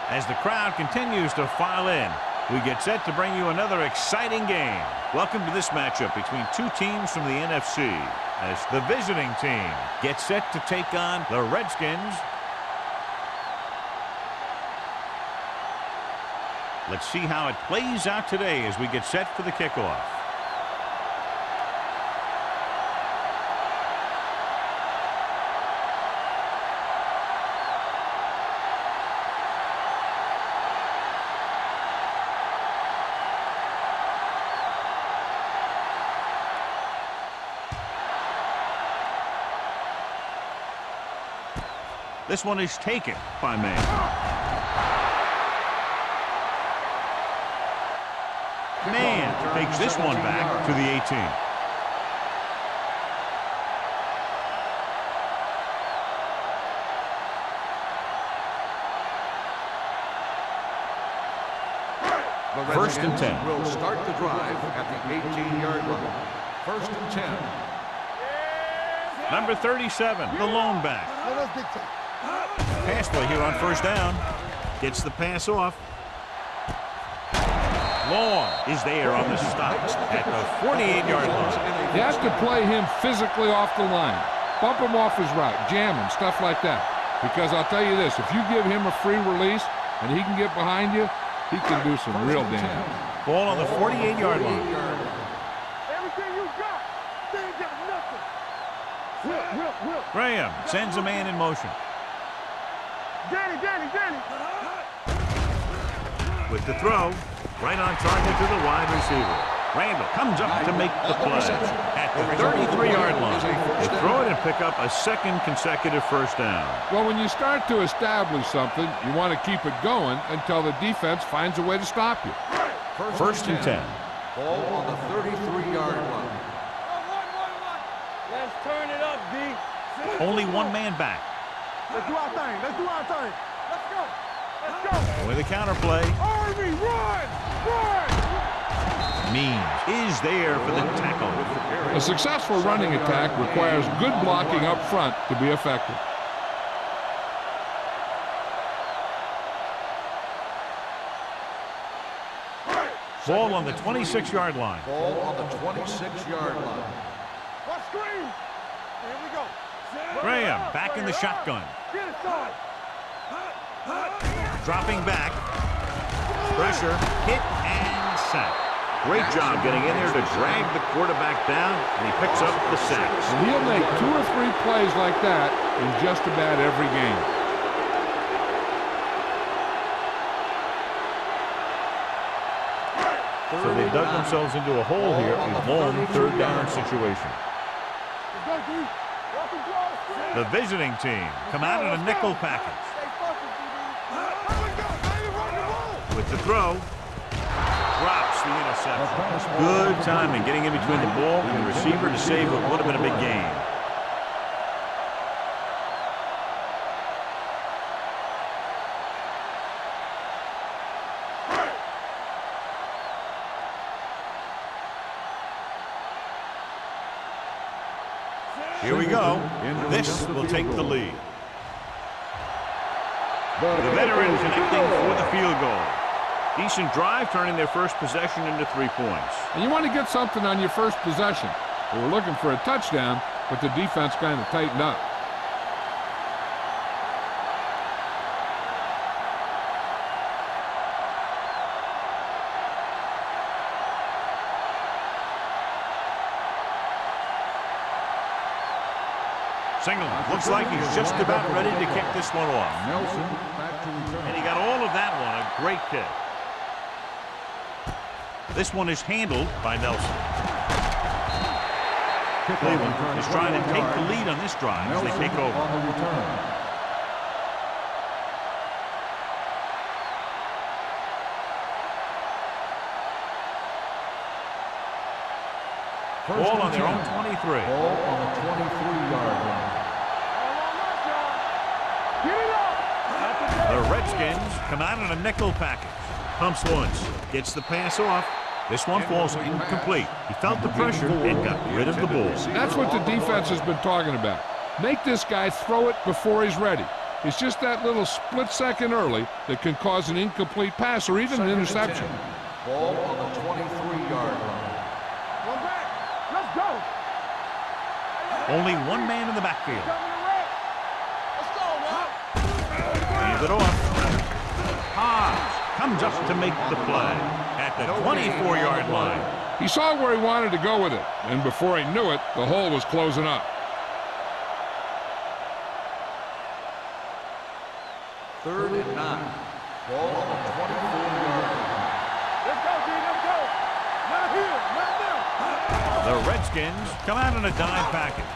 As the crowd continues to file in, we get set to bring you another exciting game. Welcome to this matchup between two teams from the NFC, as the visiting team gets set to take on the Redskins. Let's see how it plays out today as we get set for the kickoff. This one is taken by man. Man takes this one back to the 18. First and 10. Will start the drive at the 18-yard line. First and 10. Number 37, the lone back. Pass play here on first down. Gets the pass off. Long is there on the stop at the 48-yard line. You have to play him physically off the line. Bump him off his route, jam him, stuff like that. Because I'll tell you this, if you give him a free release and he can get behind you, he can do some real damage. Ball on the 48-yard line. Everything you got, they ain't got nothing. Will. Graham sends a man in motion. Danny. With the throw, right on target to the wide receiver. Randall comes up to make the play at the 33-yard line. They throw it and pick up a second consecutive first down. Well, when you start to establish something, you want to keep it going until the defense finds a way to stop you. First and 10. Ball on the 33-yard line. Let's turn it up, D. Only one man back. Let's do our thing. Let's go. With a counter play. Army, run! Means is there for the tackle. A successful running attack requires good blocking up front to be effective. Ball on the 26-yard line. Ball on the 26-yard line. What screen? Here we go. Graham back in the shotgun. Get it started. Dropping back. Pressure, hit, and sack. Great job getting in there to drag the quarterback down, and he picks up the sack. And he'll make 2 or 3 plays like that in just about every game. So they dug themselves into a hole here, a long third down situation. The visiting team come out in a nickel package. With the throw, drops the interception. Good timing getting in between the ball and the receiver to save what would have been a big gain. Here we go. This will take the lead. The veteran connecting for the field goal. Decent drive, turning their first possession into 3 points. And you want to get something on your first possession. They were looking for a touchdown, but the defense kind of tightened up. Single looks like he's just about ready to kick this one off. Nelson back to return. And he got all of that one. A great kick. This one is handled by Nelson. Cleveland is trying to take the lead on this drive as they take over. On the return. Ball on their own 23. Ball on the 23-yard line. The Redskins come out in a nickel package. Pumps once, gets the pass off. This one falls incomplete. He felt the pressure and got rid of the ball. That's what the defense has been talking about. Make this guy throw it before he's ready. It's just that little split second early that can cause an incomplete pass or even an interception. Ball on the 23-yard line. One back. Let's go. Only one man in the backfield. Coming to red. Let's go, now. Leaves it off. Hobbs comes up to make the play at the 24-yard line. He saw where he wanted to go with it, and before he knew it, the hole was closing up. Third and 9. Ball on the 24-yard line. Let's go, D. Let's go. Not here. Not now. The Redskins come out in a dime package.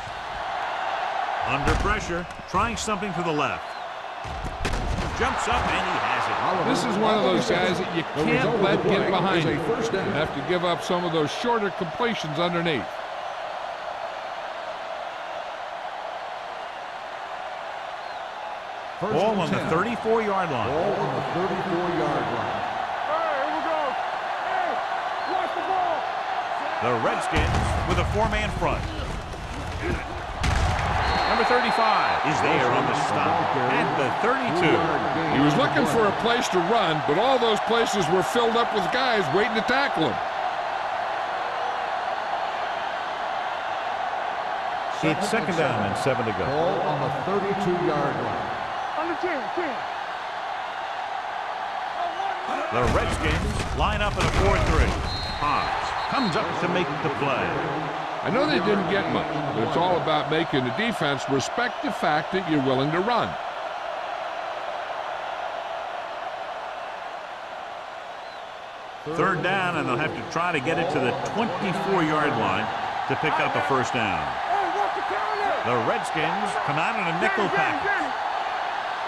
Under pressure, trying something to the left. Jumps up and he has it. This is one of those guys that you can't let get behind you. You have to give up some of those shorter completions underneath. Ball on the 34-yard line. Ball on the 34-yard line. Hey, here we go. Hey, watch the ball. The Redskins with a four-man front. Number 35 is there on the stop at the 32. He was looking for a place to run, but all those places were filled up with guys waiting to tackle him. It's second down and 7 to go. Ball on the 32-yard line. Under 10. The Redskins line up in a 4-3. Hobbs comes up to make the play. I know they didn't get much, but it's all about making the defense respect the fact that you're willing to run. Third down, and they'll have to try to get it to the 24-yard line to pick up a first down. Hey, watch the counter. The Redskins come out in a nickel package.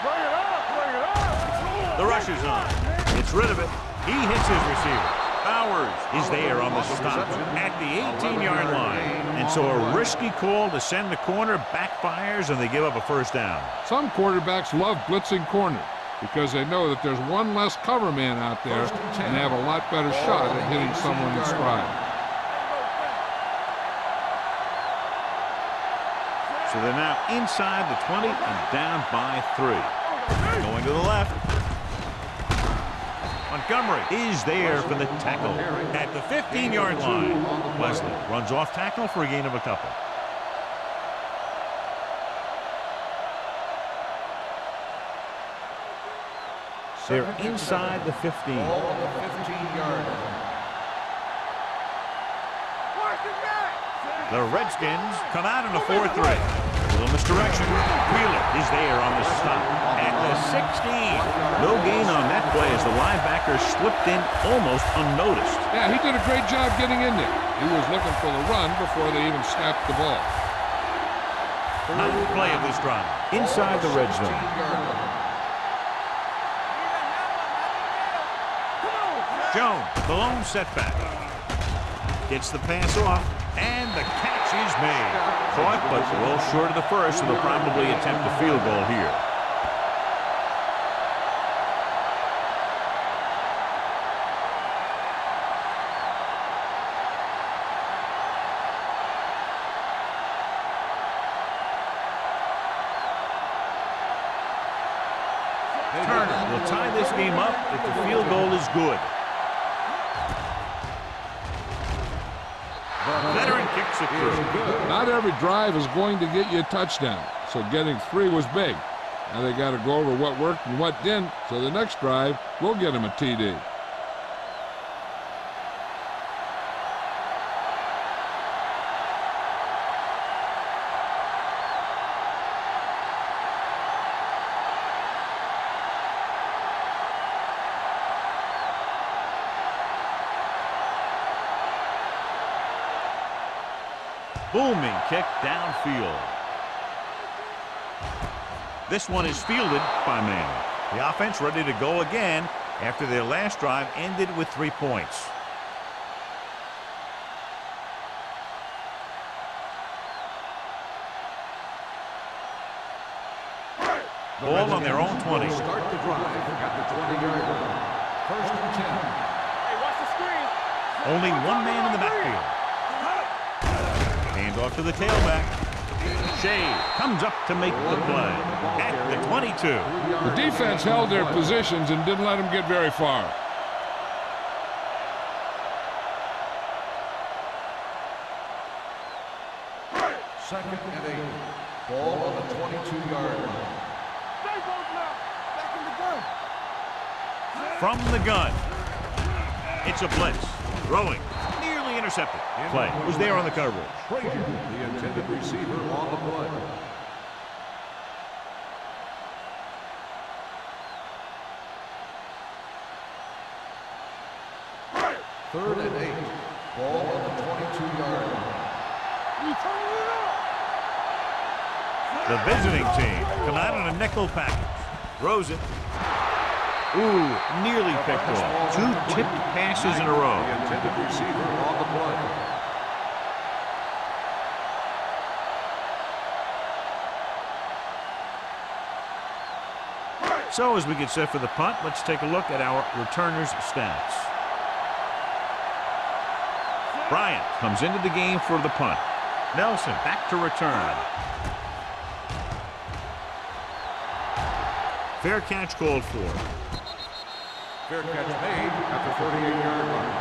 Bring it up. The rush is on. It's rid of it. He hits his receiver. Bowers is there on the stop at the 18-yard line. And so a risky call to send the corner backfires, and they give up a first down. Some quarterbacks love blitzing corners because they know that there's one less cover man out there and they have a lot better shot at hitting someone in stride. So they're now inside the 20 and down by 3. Going to the left. Montgomery is there for the tackle at the 15-yard line. Wesley runs off tackle for a gain of a couple. They're inside the 15. Ball on the 15-yard line. The Redskins come out in a 4-3. Little misdirection. Wheeler is there on the stop at the 16. No gain on that play as the linebacker slipped in almost unnoticed. Yeah, he did a great job getting in there. He was looking for the run before they even snapped the ball. Ninth play of this drive. Inside the red zone. Jones, the lone setback. Gets the pass off, and the catch is made. Caught, but well short of the first, so they'll probably attempt a field goal here. Turner will tie this game up if the field goal is good. Veteran kicks it through. Not every drive is going to get you a touchdown, so getting 3 was big. Now they got to go over what worked and what didn't, so the next drive will get them a TD. Booming kick downfield. This one is fielded by Manning. The offense ready to go again after their last drive ended with 3 points. Ball on their own 20. Start the drive at the 20-yard line. First and 10. Hey, watch the screen. Only one man in the backfield. Hand off to the tailback. Shea comes up to make the play at the 22. The defense held their positions and didn't let them get very far. Second and 8. Ball on the 22-yard line. Stay close now. Back in the gun. From the gun. It's a blitz. Throwing. Nearly intercepted. Play was there on the coverage. Frazier, the intended receiver on the play. Third and 8. Ball on the 22-yard line. The visiting team come out in a nickel package. Throws it. Ooh, nearly picked off. 2 tipped passes in a row. The intended receiver on the play. So as we get set for the punt, let's take a look at our returners' stats. Bryant comes into the game for the punt. Nelson back to return. Fair catch called for. Fair catch made at the 38-yard line.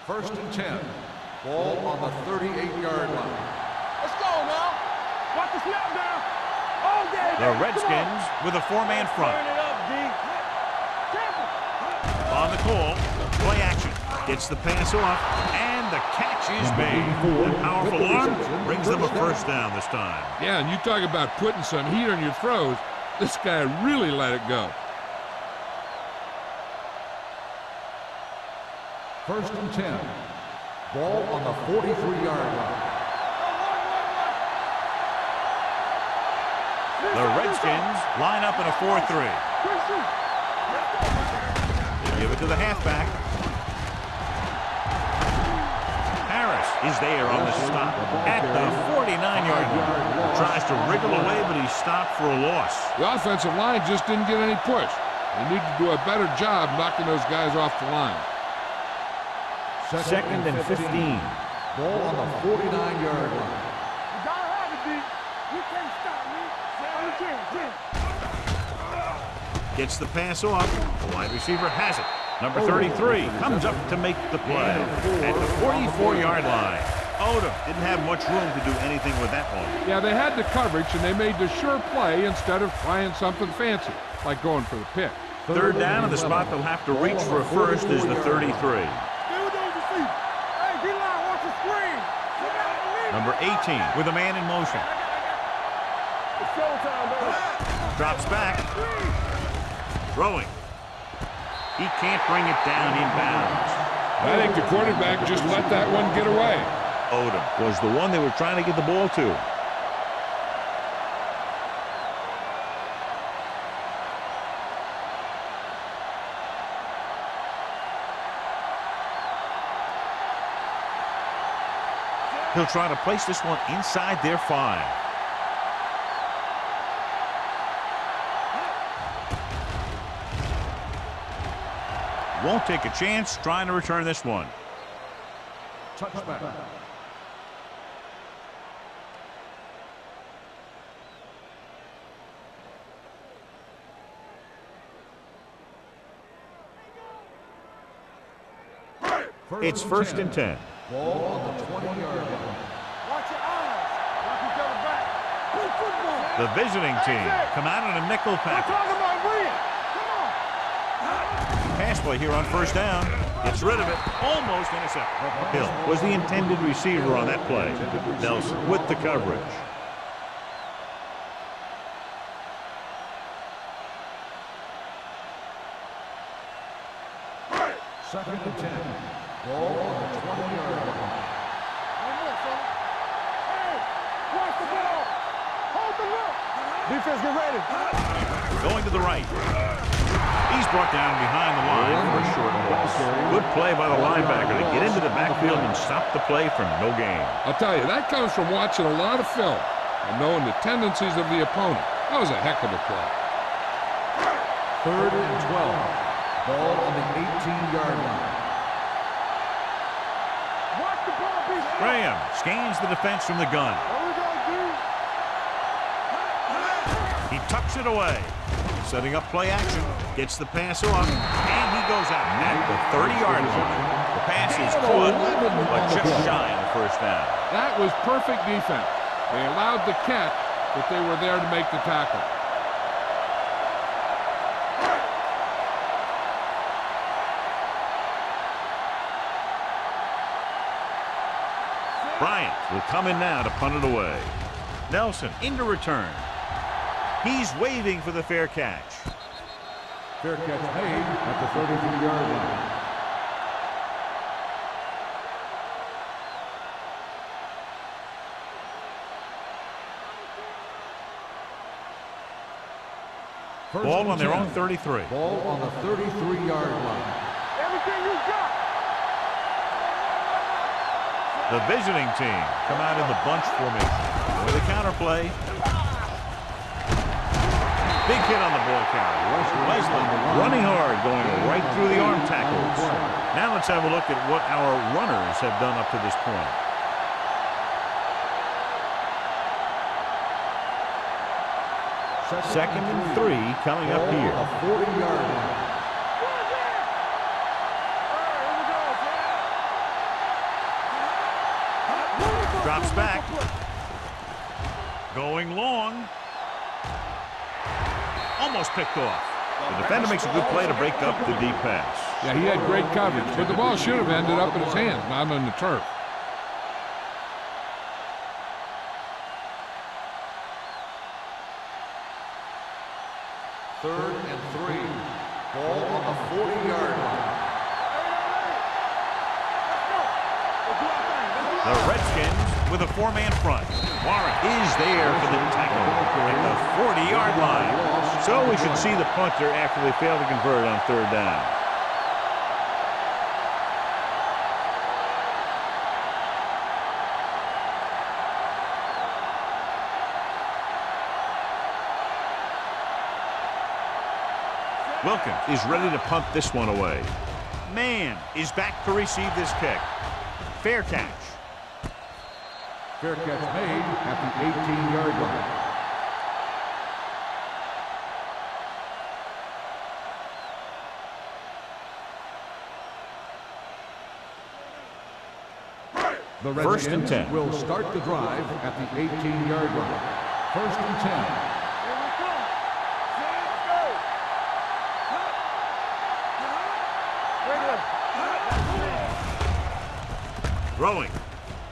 First and 10. Ball on the 38-yard line. Let's go now. Watch the snap now. Oh, yeah. The Redskins with a 4-man front. Turn it up, D. Careful. On the call, play action. Gets the pass off, and the catch is made. The powerful arm brings them a first down this time. Yeah, and you talk about putting some heat on your throws. This guy really let it go. First and 10. Ball on the 43-yard line. The Redskins line up in a 4-3. They give it to the halfback. Harris is there on the stop at the 49-yard line. Tries to wriggle away, but he's stopped for a loss. The offensive line just didn't get any push. They need to do a better job knocking those guys off the line. Second and 15. Ball on the 49-yard line. You gotta have it, D. You can't stop me. Gets the pass off. The wide receiver has it. Number 33 comes up to make the play at the 44-yard line. Odom didn't have much room to do anything with that one. Yeah, they had the coverage, and they made the sure play instead of trying something fancy, like going for the pick. Third down, and the spot they'll have to reach for a first is the 33. Stay with those receivers. Hey, D-line, watch the screen. Number 18 with a man in motion. It's showtime, baby. Drops back. Throwing. He can't bring it down inbounds. I think the quarterback just let that one get away. Odom was the one they were trying to get the ball to. He'll try to place this one inside their 5. Won't take a chance trying to return this one. Touchback. It's first and 10. Ball on the 20-yard line. Watch your eyes. Watch each other back. Good football. The visiting team come out in a nickel We're package. talking about win. Come on. Pass play here on first down. Gets rid of it. Almost intercepted. Hill was the intended receiver on that play. Nelson with the coverage. Second and 10. Ball on the 20-yard line. One more, son. Hey, watch the ball. Hold the look. Defense, get ready. Going to the right. He's brought down behind the line for a short loss. Good play by the linebacker to get into the backfield and stop the play from no gain. I'll tell you, that comes from watching a lot of film and knowing the tendencies of the opponent. That was a heck of a play. 3rd and 12. Ball on the 18-yard line. Watch the ball be set. Graham scans the defense from the gun. There we go, D. He tucks it away. Setting up play action. Gets the pass off. And he goes out at the 30-yard line. The pass is good, but just shy of the first down. That was perfect defense. They allowed the catch, but they were there to make the tackle. Bryant will come in now to punt it away. Nelson into return. He's waving for the fair catch. Fair catch made at the 33-yard line. Ball on their own 33. Ball on the 33-yard line. Everything you got. The visiting team come out in the bunch formation. With a counterplay. Big hit on the ball carrier. Wesley running hard, going right through the arm tackles. Now let's have a look at what our runners have done up to this point. Second and 3 coming up here. A 40-yard line. Drops back. Going long. Almost picked off. The defender makes a good play to break up the deep pass. Yeah, he had great coverage, but the ball should have ended up in his hands, not on the turf. Third and 3. Ball on the 40-yard line. The Redskins with a 4-man front. Warren is there for the tackle at the 40-yard line. So we should see the punter after they fail to convert on 3rd down. Wilkins is ready to punt this one away. Mann is back to receive this kick. Fair catch. Fair catch made at the 18-yard line. The First and 10. Redskins will start the drive at the 18-yard line. First and 10. Throwing.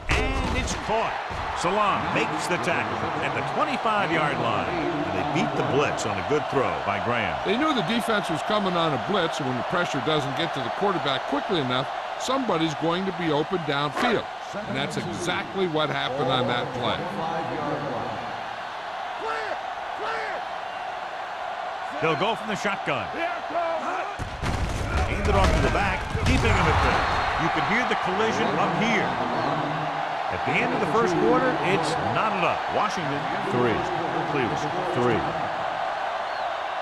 And it's caught. Salam makes the tackle at the 25-yard line. And they beat the blitz on a good throw by Graham. They knew the defense was coming on a blitz, and when the pressure doesn't get to the quarterback quickly enough, somebody's going to be open downfield. And that's exactly what happened on that play. They'll go from the shotgun. Hand it off to the back, keeping him at bay. You can hear the collision up here. At the end of the first quarter, it's knotted up. Washington, 3. Cleveland, 3.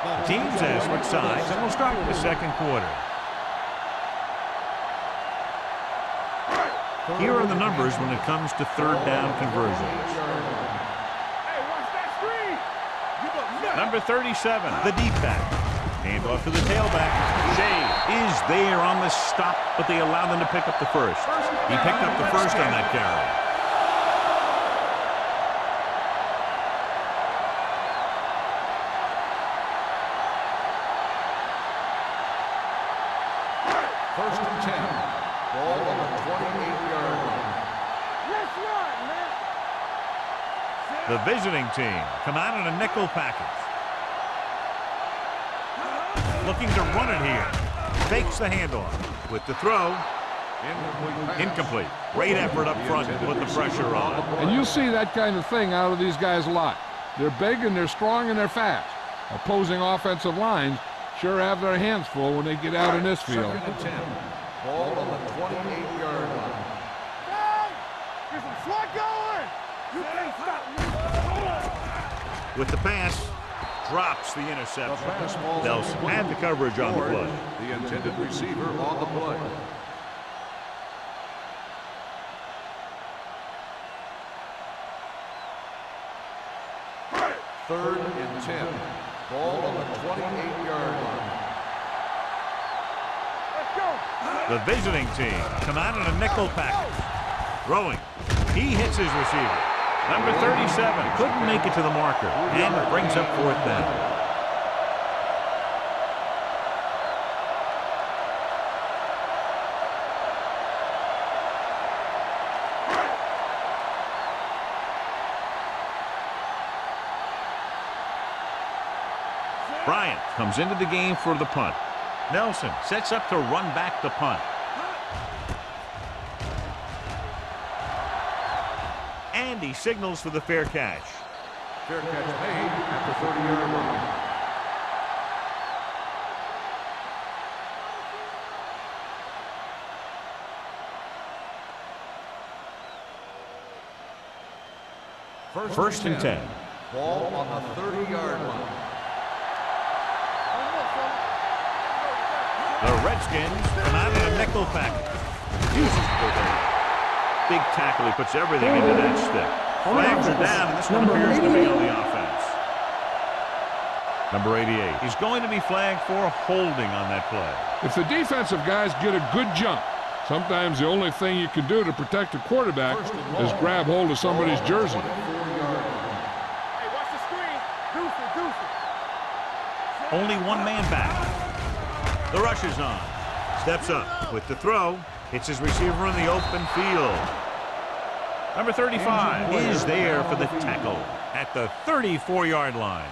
The teams have switched sides, and we'll start the second quarter. Here are the numbers when it comes to 3rd down conversions. Number 37, the deep back. Hand off to the tailback. Shea is there on the stop, but they allow them to pick up the first. He picked up the first on that carry. First and 10. Ball on the 28-yard line. Let's run, man. The visiting team come out in a nickel package. Looking to run it here. Fakes the handoff. With the throw. Incomplete. Great effort up front to put the pressure on. And you'll see that kind of thing out of these guys a lot. They're big and they're strong and they're fast. Opposing offensive lines sure have their hands full when they get out in this field. Second and 10. Ball on the 28-yard line. Get some slot going. You can't stop me. With the pass. drops the interception. The fastball. They'll have the coverage on the play. The intended receiver on the play. Third and 10. Ball on the 28-yard line. Let's go. The visiting team come out in a nickel package. Throwing. He hits his receiver. Number 37 couldn't make it to the marker and brings up fourth down. Bryant comes into the game for the punt. Nelson sets up to run back the punt. And he signals for the fair catch. Fair catch made at the 30-yard line. First and 10. Ball on the 30-yard line. The Redskins come out in a nickel package. Uses the big tackle. He puts everything into that stick. Flags are down, and this one appears to be on the offense. Number 88. He's going to be flagged for holding on that play. If the defensive guys get a good jump, sometimes the only thing you can do to protect a quarterback is grab hold of somebody's jersey. Hey, watch the screen. Deuce it. Only one man back. The rush is on. Steps up with the throw. Hits his receiver in the open field. Number 35 is there for the tackle at the 34-yard line.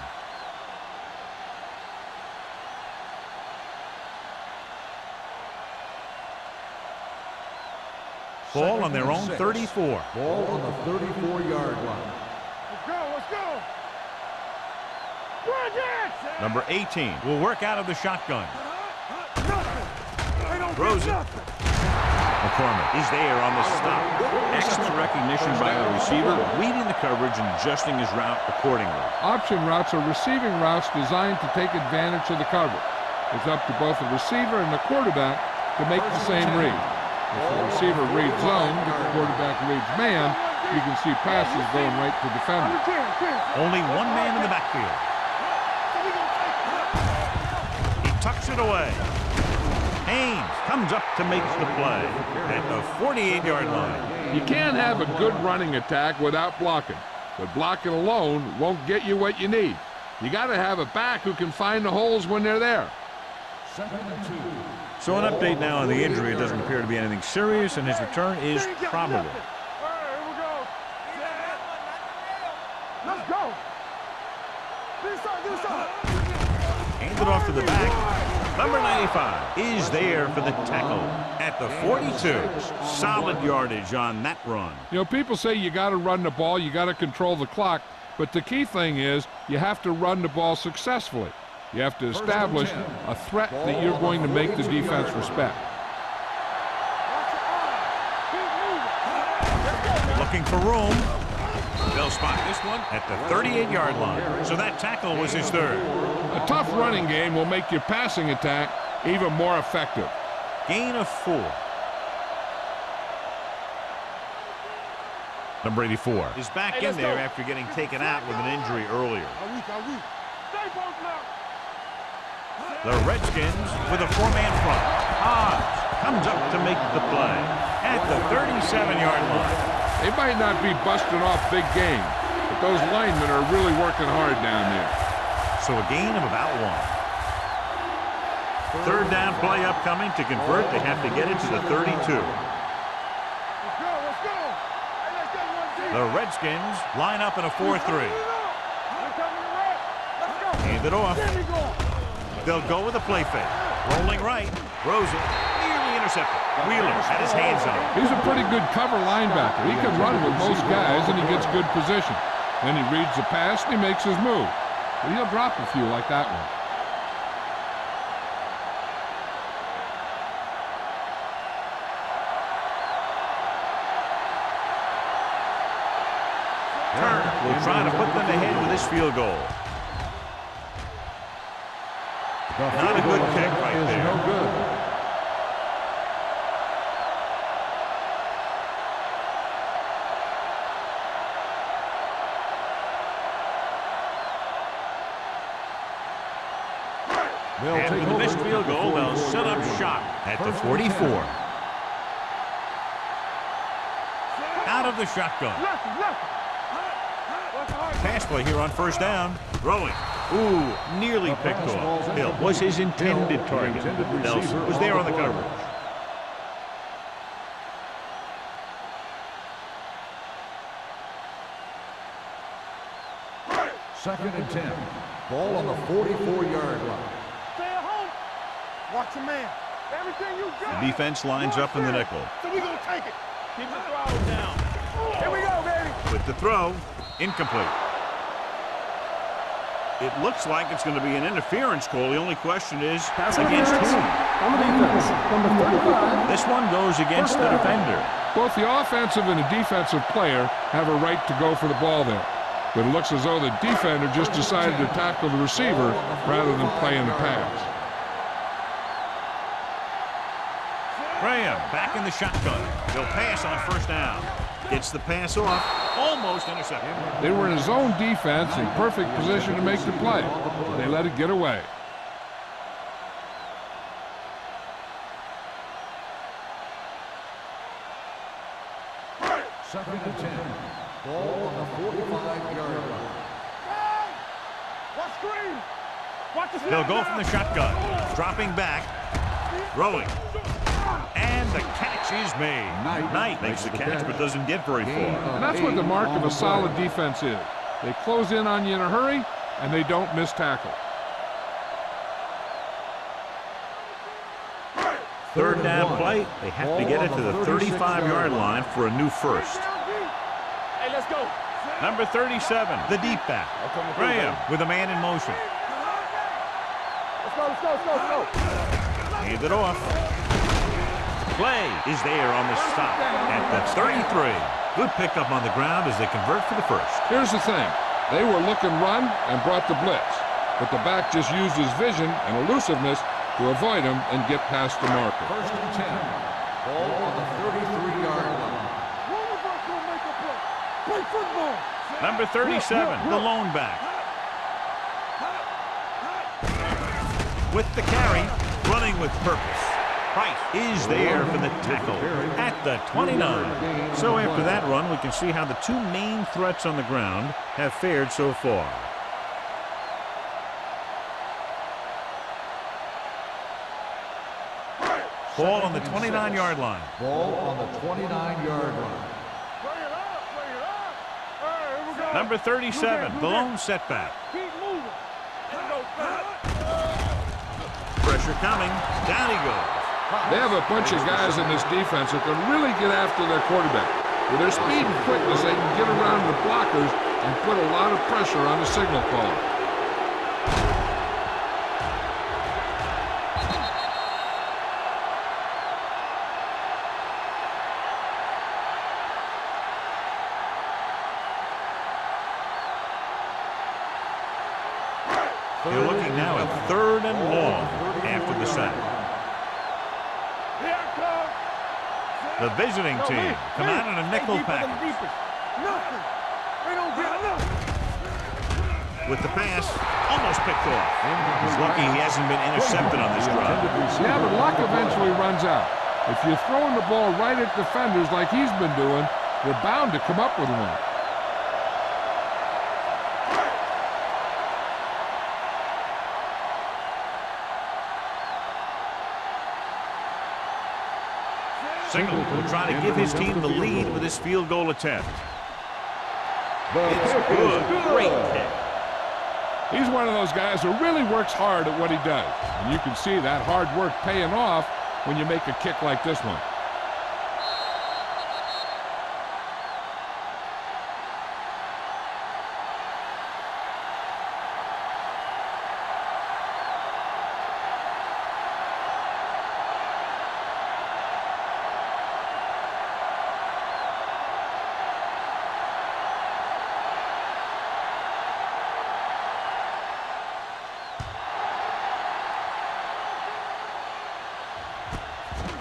Ball on their own 34. Ball on the 34-yard line. Let's go. Run it. Number 18 will work out of the shotgun. Throws it. McCormick, he's there on the stop. Excellent recognition by the receiver, reading the coverage and adjusting his route accordingly. Option routes are receiving routes designed to take advantage of the coverage. It's up to both the receiver and the quarterback to make the same read. If the receiver reads zone, if the quarterback reads man, you can see passes going right to defenders. Only one man in the backfield. He tucks it away. Haynes comes up to make the play at the 48-yard line. You can't have a good running attack without blocking, but blocking alone won't get you what you need. You got to have a back who can find the holes when they're there. So an update now on the injury. It doesn't appear to be anything serious, and his return is probable. All right, here we go. Let's go. This side. Handed off to the back. Number 95 is there for the tackle at the 42. Solid yardage on that run. You know, people say you got to run the ball, you got to control the clock, but the key thing is you have to run the ball successfully. You have to establish a threat that you're going to make the defense respect. Looking for room. They'll spot this one at the 38-yard line. So that tackle was his third. A tough running game will make your passing attack even more effective. Gain of 4. Number 84 is back in there after getting taken out with an injury earlier. The Redskins with a 4-man front. Hobbs comes up to make the play at the 37-yard line. They might not be busting off big game, but those linemen are really working hard down there. So a gain of about 1. Third down play upcoming. To convert, they have to get it to the 32. Let's go. The Redskins line up in a 4-3. Hand it off. They'll go with a play fake. Rolling right. Throws it. Nearly intercepted. Wheeler had his hands on it. He's a pretty good cover linebacker. He can run with most guys, and he gets good position. Then he reads the pass, and he makes his move. But he'll drop a few like that one. Turner will try to put them ahead with this field goal. Not a good kick right there. No good. After the missed field goal, they'll set up shop at the 44. Out of the shotgun. Pass play here on first down. Throwing. Ooh, nearly picked off. Hill was his intended target. Nelson was there on the coverage. Second and 10. Ball on the 44-yard line. Stay at home. Watch your man. Everything you got. The defense lines up in the nickel. So we gonna take it. Keep the throw down. Here we go, baby. With the throw, incomplete. It looks like it's going to be an interference call. The only question is, against whom? On the defense, number 35. This one goes against the defender. Both the offensive and the defensive player have a right to go for the ball there. But it looks as though the defender just decided to tackle the receiver rather than play in the pass. Graham back in the shotgun. They'll pass on first down. Gets the pass off. Almost intercepted. They were in a zone defense in perfect position to make the play. They let it get away. Second and 10. Ball on the 45-yard line. Watch screen. Watch the They'll go from the shotgun. Dropping back. Throwing. And the catch is made. Knight makes the catch but doesn't get very far. And that's what the mark of a solid defense is. They close in on you in a hurry, and they don't miss tackle. Third down play. They have to get it to the 35-yard line for a new first. Hey, let's go. Number 37, the deep back. Graham with a man in motion. Let's go. Hand it off. Play is there on the stop at the 33. Good pickup on the ground as they convert for the first. Here's the thing. They were looking run and brought the blitz. But the back just used his vision and elusiveness to avoid him and get past the marker. First and 10. Ball on the 33-yard line. One of us will make a play. Play football. Number 37, the lone back. With the carry, running with purpose. Price is there for the tackle at the 29. So after that run, we can see how the two main threats on the ground have fared so far. Ball on the 29-yard line. Ball on the 29-yard line. Play it up. All right, here we go. Number 37, the lone setback. Keep moving. Let's go. Pressure coming. Down he goes. They have a bunch of guys in this defense that can really get after their quarterback. With their speed and quickness, they can get around the blockers and put a lot of pressure on the signal caller. They're looking now at 3rd and long after the sack. Here it comes. The visiting team come out in a nickel package. Nothing. They don't get nothing. With the pass, almost picked off. He's lucky he hasn't been intercepted on this drive. Yeah, but luck eventually runs out. If you're throwing the ball right at defenders like he's been doing, you're bound to come up with one. Singleton will try to give his team the lead with his field goal attempt. It's good. Great kick. He's one of those guys who really works hard at what he does. And you can see that hard work paying off when you make a kick like this one.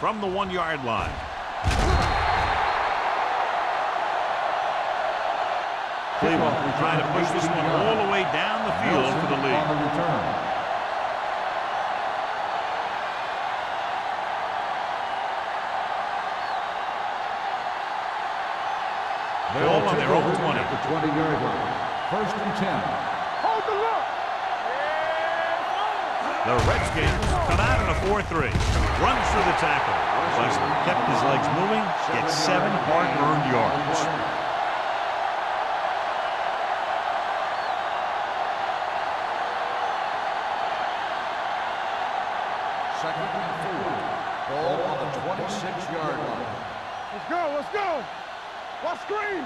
from the 1-yard line. Cleveland trying to push this one all the way down the field for the lead. On the return. Ball on their own 20. At the 20-yard line. First and 10. Hold the look. The Redskins come out in a 4-3. Runs through the tackle. Wesley kept his legs moving, gets 7 hard-earned yards. Second and 4. Ball on the 26-yard line. Let's go. Let's go. Watch screen.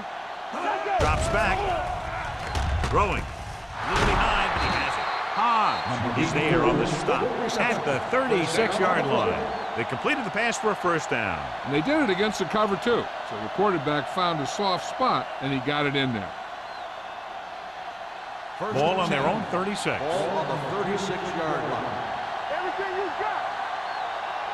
Let's go. Drops back. Throwing. A little behind, but he has it. Hodge is there on the stop at the 36-yard line. They completed the pass for a first down. And they did it against the cover, too. So the quarterback found a soft spot, and he got it in there. First Ball and on their 10. own 36. Ball on the 36-yard line. Everything you got.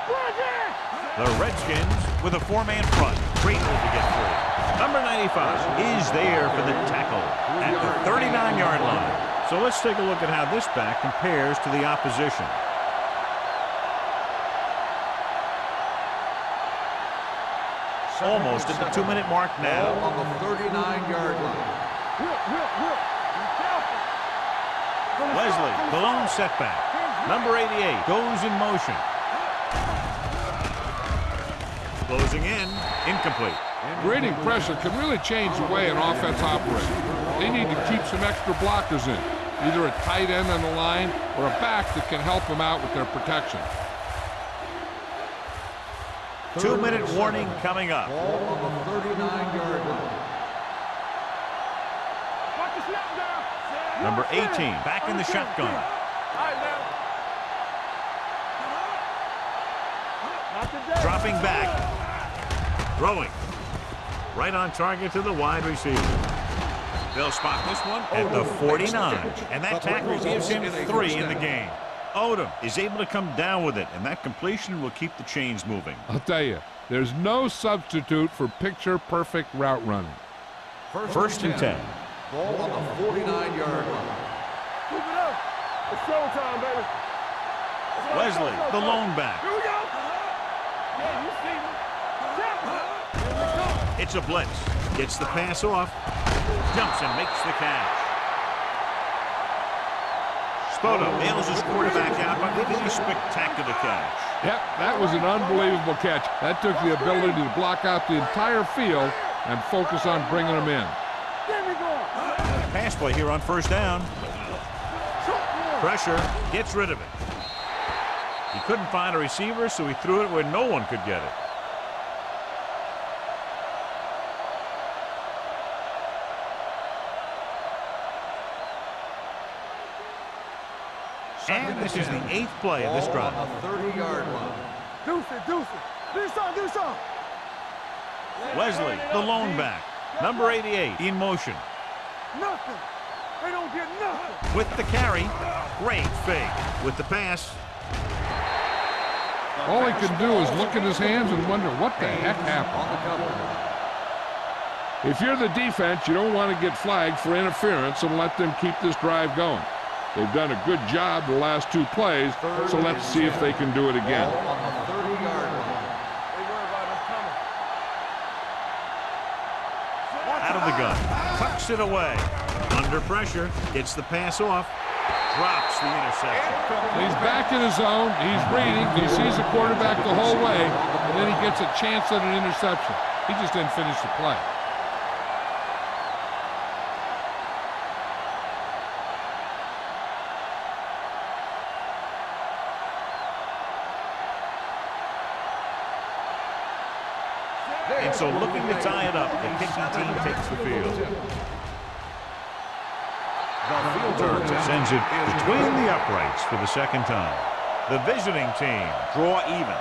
Bring it. The Redskins with a 4-man front. Great move to get through. Number 95 is there for the tackle at the 39-yard line. So let's take a look at how this back compares to the opposition. Almost at the 2-minute mark now. Ball on the 39-yard line. Whip. Be careful. Wesley, the lone setback. Number 88 goes in motion. Closing in, incomplete. Creating pressure can really change the way an offense operates. They need to keep some extra blockers in, either a tight end on the line or a back that can help them out with their protection. 2-minute warning coming up. Ball on the 39-yard line. Watch the snap down. Number 18 back in the shotgun. All right, now. Not today. Dropping back. Throwing. Right on target to the wide receiver. They'll spot this one at the 49. And that tackle gives him 3 in the game. Odom is able to come down with it, and that completion will keep the chains moving. I'll tell you, there's no substitute for picture-perfect route running. First and 10. Ball on the 49-yard line. Keep it up. It's showtime, baby. Wesley, the lone back. Here we go. Yeah, you see me. Here we go. It's a blitz. Gets the pass off. Jumps and makes the catch. Spoto nails his quarterback out, but with a spectacular catch. Yep, that was an unbelievable catch. That took the ability to block out the entire field and focus on bringing them in. Get me going. Pass play here on first down. Pressure, gets rid of it. He couldn't find a receiver, so he threw it where no one could get it. And this is the 8th play of this drive. Ball on the 30-yard line. Deuce it. Do something. Wesley, the lone back. Number 88 in motion. Nothing. They don't get nothing. With the carry, great fake. With the pass, All he can do is look at his hands and wonder what the heck happened. On the cover. If you're the defense, you don't want to get flagged for interference and let them keep this drive going. They've done a good job the last 2 plays, so let's see if they can do it again. Ball on the 30-yard line. They worry about us coming. out of the gun. Tucks it away. Under pressure, gets the pass off. Drops the interception. He's back in his zone. He's reading. He sees the quarterback the whole way, and then he gets a chance at an interception. He just didn't finish the play. And so looking to tie it up, the kicking team takes the field. Sends it between the uprights for the second time. The visiting team draw even.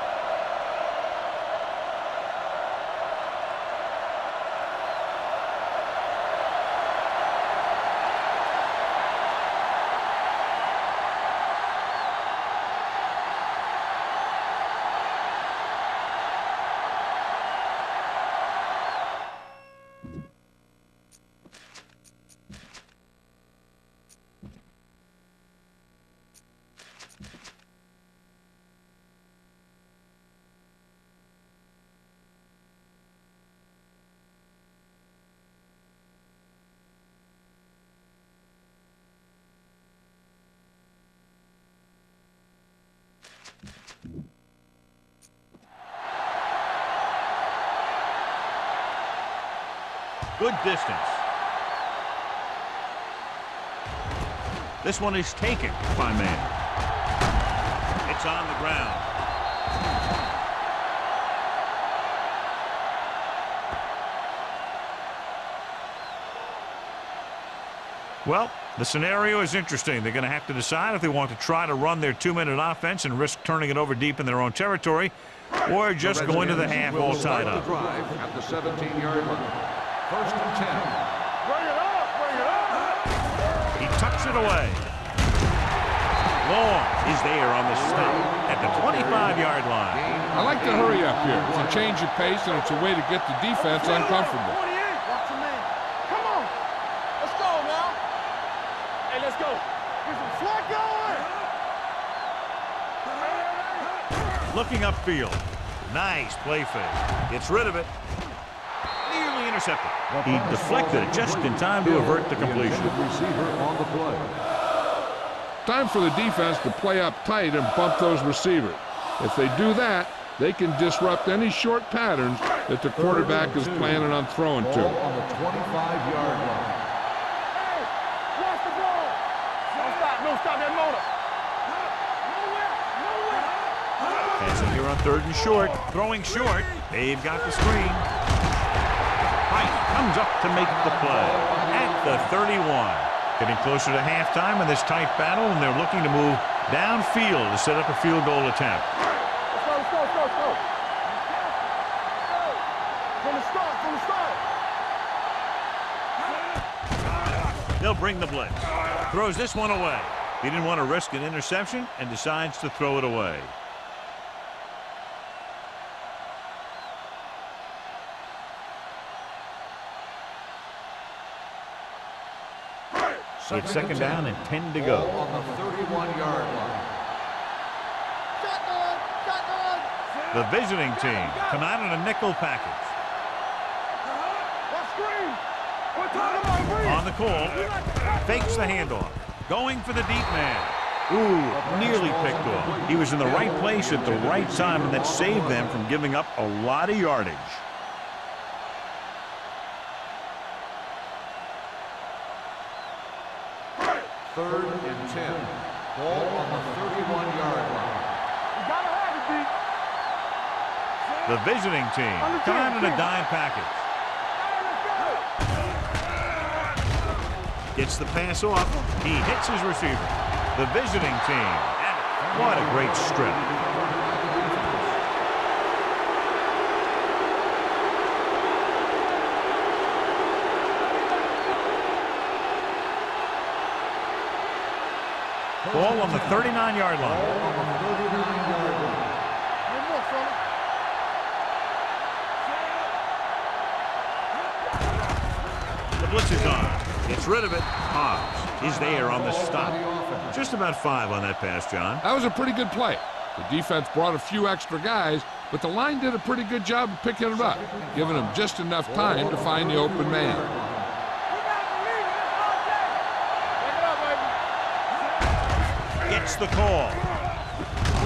Good distance. This one is taken by man. It's on the ground. Well, the scenario is interesting. They're going to have to decide if they want to try to run their 2-minute offense and risk turning it over deep in their own territory, or just go into the half all tied up. Drive at the 17-yard line. First and 10. Bring it up, bring it up. He tucks it away. Long is there on the stop at the 25-yard line. I like to hurry up here. It's a change of pace, and it's a way to get the defense uncomfortable. 28. Watch your man. Come on. Let's go now. Hey, let's go. Get some slack going. Looking upfield. Nice play fake. Gets rid of it. Nearly intercepted. He deflected it just in time to avert the completion. Receiver on the play. Time for the defense to play up tight and bump those receivers. If they do that, they can disrupt any short patterns that the quarterback is planning on throwing to. Ball on the 25-yard line. Hey, watch the ball. No stop that motor. Nowhere. Passing here on 3rd and short. Throwing short. They've got the screen. White comes up to make the play at the 31. Getting closer to halftime in this tight battle, and they're looking to move downfield to set up a field goal attempt. Let's go. From the start. They'll bring the blitz. Throws this one away. He didn't want to risk an interception and decides to throw it away. It's 2nd down and 10 to go. On the 31-yard line. Shotgun. The visiting team come out in a nickel package. What screen? We're talking about green. On the call, fakes the handoff. Going for the deep man. Ooh, nearly picked off. He was in the right place at the right time, and that saved them from giving up a lot of yardage. Third and 10. Ball on the 31-yard line. You gotta have it, D. The visiting team come out in a dime package. Gets the pass off. He hits his receiver. The visiting team. What a great strip. Ball on the 39-yard line. The blitz is on. Gets rid of it. Hobbs is there on the stop. Just about 5 on that pass, John. That was a pretty good play. The defense brought a few extra guys, but the line did a pretty good job of picking it up, giving them just enough time to find the open man. Gets the call.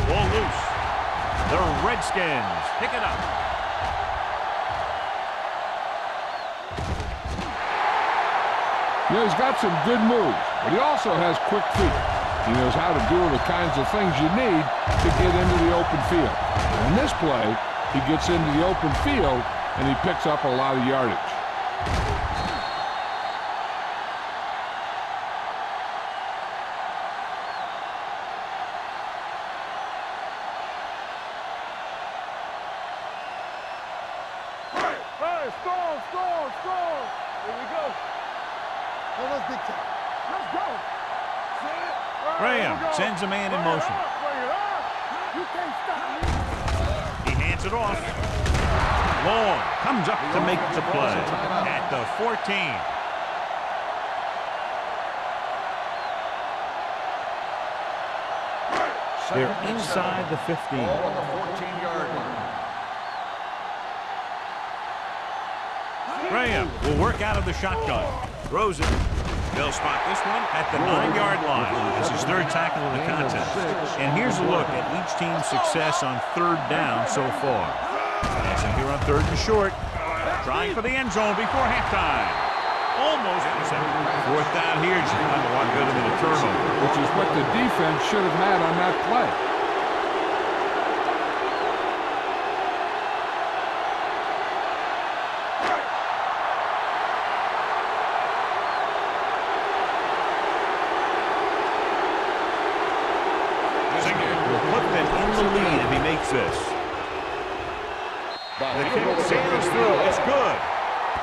Ball loose. The Redskins pick it up. You know, he's got some good moves, but he also has quick feet. He knows how to do the kinds of things you need to get into the open field. And in this play, he gets into the open field, and he picks up a lot of yardage. Strong. Here we go. Let's big time. Let's go. Graham sends a man in motion. You can't stop me. He hands it off. Long comes up to make the play at the 14. They're inside the 15. Ball on the 14-yard line. Graham will work out of the shotgun. Throws it. They'll spot this one at the 9-yard line. It's his 3rd tackle of the contest. And here's a look at each team's success on 3rd down so far. Passing here on 3rd and short. Trying for the end zone before halftime. Almost intercepted. Fourth down here. Just not a lot better than a turnover. Which is what the defense should have had on that play. Will put them in the lead if he makes this. The kick sails through. It's good.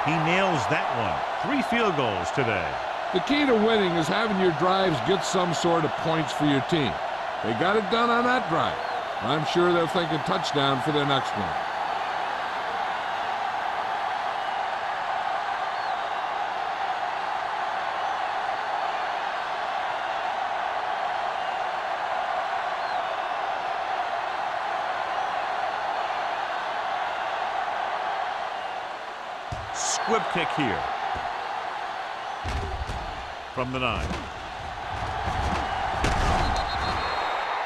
He nails that one. 3 field goals today. The key to winning is having your drives get some sort of points for your team. They got it done on that drive. I'm sure they'll think a touchdown for their next one. Squib kick here. From the 9.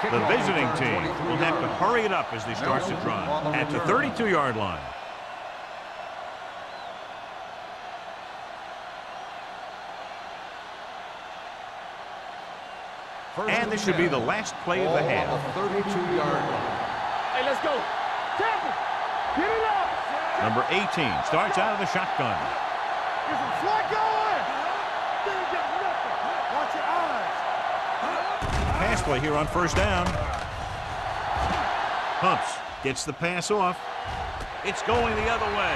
The visiting team will have to hurry it up as they start to drive at the 32-yard line. And this should be the last play of the half. 32-yard line. Hey, let's go. Tackle. Get it up. Number 18 starts out of the shotgun. Get some slack going. You ain't got nothing. Watch your eyes. Pass play here on first down. Pumps. Gets the pass off. It's going the other way.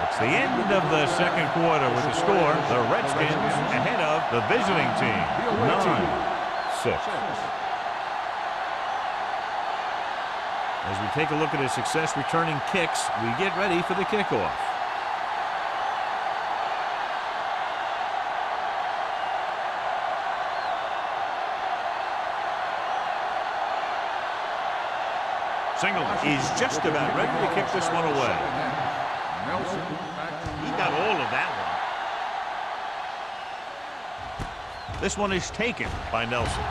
It's the end of the second quarter with the score. The Redskins ahead of the visiting team. 9-6. As we take a look at his success returning kicks, we get ready for the kickoff. Single is just about ready to kick this one away. He got all of that one. This one is taken by Nelson.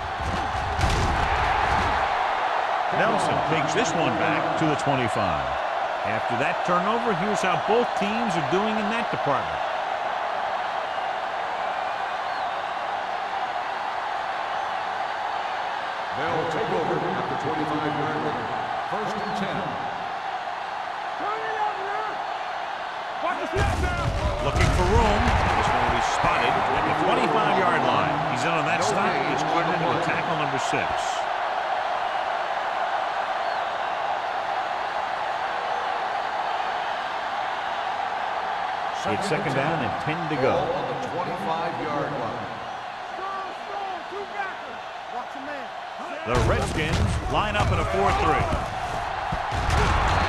Nelson takes this one back to the 25. After that turnover, here's how both teams are doing in that department. They'll take over at the 25-yard line. First and 10. Looking for room. This one will be spotted at the 25-yard line. He's in on that stop. He's cleared into tackle number 6. It's second down and 10 to go. On the 25-yard line. The Redskins line up in a 4-3.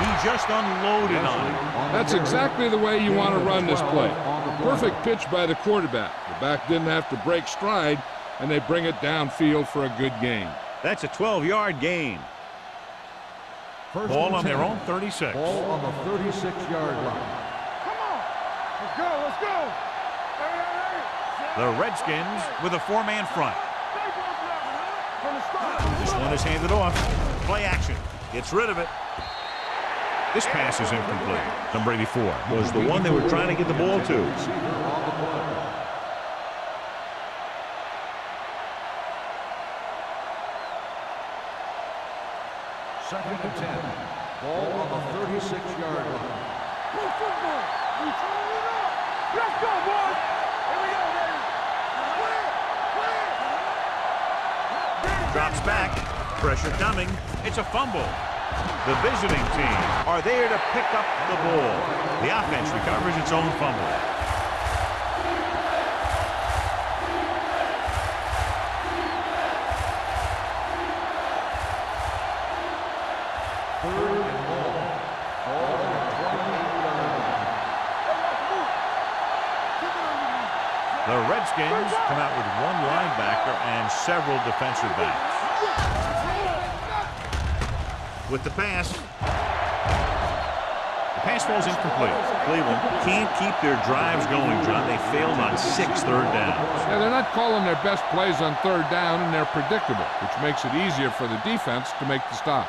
He just unloaded on him. That's exactly the way you want to run this play. Perfect pitch by the quarterback. The back didn't have to break stride, and they bring it downfield for a good gain. That's a 12-yard gain. Ball on their own 36. Ball on the 36-yard line. Come on. Let's go. Let's go. The Redskins with a 4-man front. This one is handed off. Play action. Gets rid of it. This pass is incomplete. Number 84 was the one they were trying to get the ball to. Second and 10. Ball on the 36-yard line. Go football. We turn it up. Let's go, boys. Here we go, baby. Drops back. Pressure coming. It's a fumble. The visiting team are there to pick up the ball. The offense recovers its own fumble. Third and ball. Ball on the 28-yard line. The Redskins come out with one linebacker and several defensive backs. With the pass, the pass falls incomplete. Cleveland can't keep their drives going, John. They failed on 6 third downs. Yeah, they're not calling their best plays on third down, and they're predictable, which makes it easier for the defense to make the stop.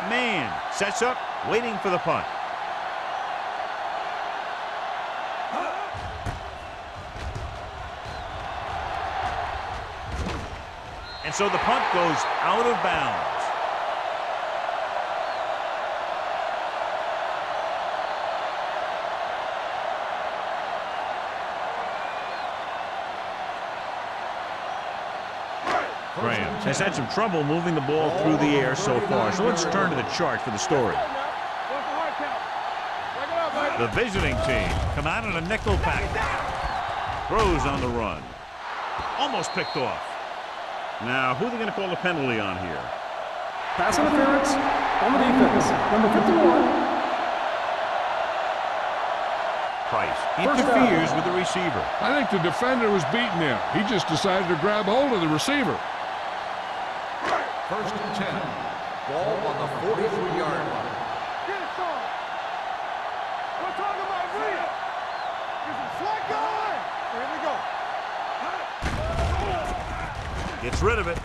Man sets up, waiting for the punt. And so the punt goes out of bounds. Graham has had some trouble moving the ball through the air so far. So let's turn to the chart for the story. The visiting team come out in a nickel pack. Throws on the run. Almost picked off. Now, who are they going to call a penalty on here? Pass interference on the defense. Number 51. Price interferes with the receiver. I think the defender was beaten there. He just decided to grab hold of the receiver. 1st and 10. Ball on the 43-yard line. Get it, Sean. We're talking about read. Get some slack going. Here we go. Gets rid of it.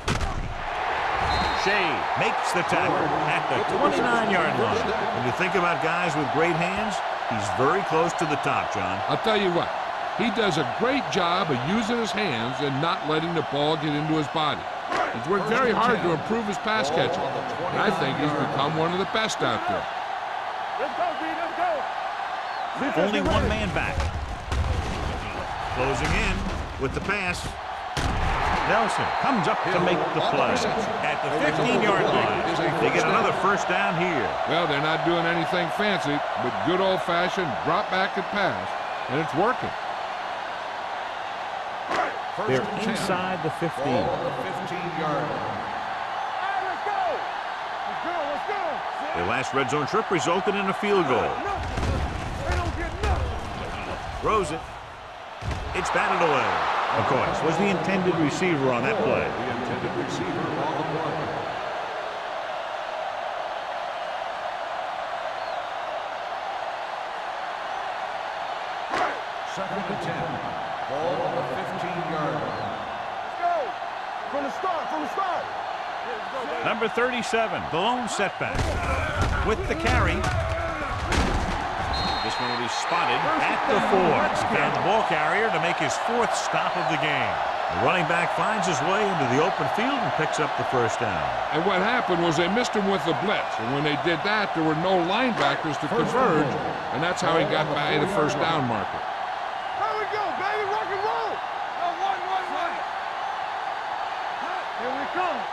Shea makes the tackle at the 29-yard line. When you think about guys with great hands, he's very close to the top, John. I'll tell you what, he does a great job of using his hands and not letting the ball get into his body. He's worked very hard to improve his pass catching, and I think he's become one of the best out there. Let's go, D. Let's go. Only one man back. Closing in with the pass. Nelson comes up to make the play. At the 15-yard line, they get another first down here. Well, they're not doing anything fancy, but good old-fashioned drop back and pass, and it's working. They're inside the 15. Ball on the 15-yard line. All right, let's go. Let's go. Let's go. Their last red zone trip resulted in a field goal. They don't get nothing. Throws it. It's batted away. Of course, was the intended receiver on that play. The intended receiver on the play. Second and 10. Ball on the 15-yard line. Let's go. From the start. From the start. Yeah, let's go, baby. Number 37, the lone setback. With the carry. This one will be spotted at the 4. And the ball carrier to make his 4th stop of the game. The running back finds his way into the open field and picks up the first down. And what happened was they missed him with the blitz, and when they did that, there were no linebackers to converge, and that's how he got by the first down marker. Here we go, baby. Rock and roll. Now, one. Here we come.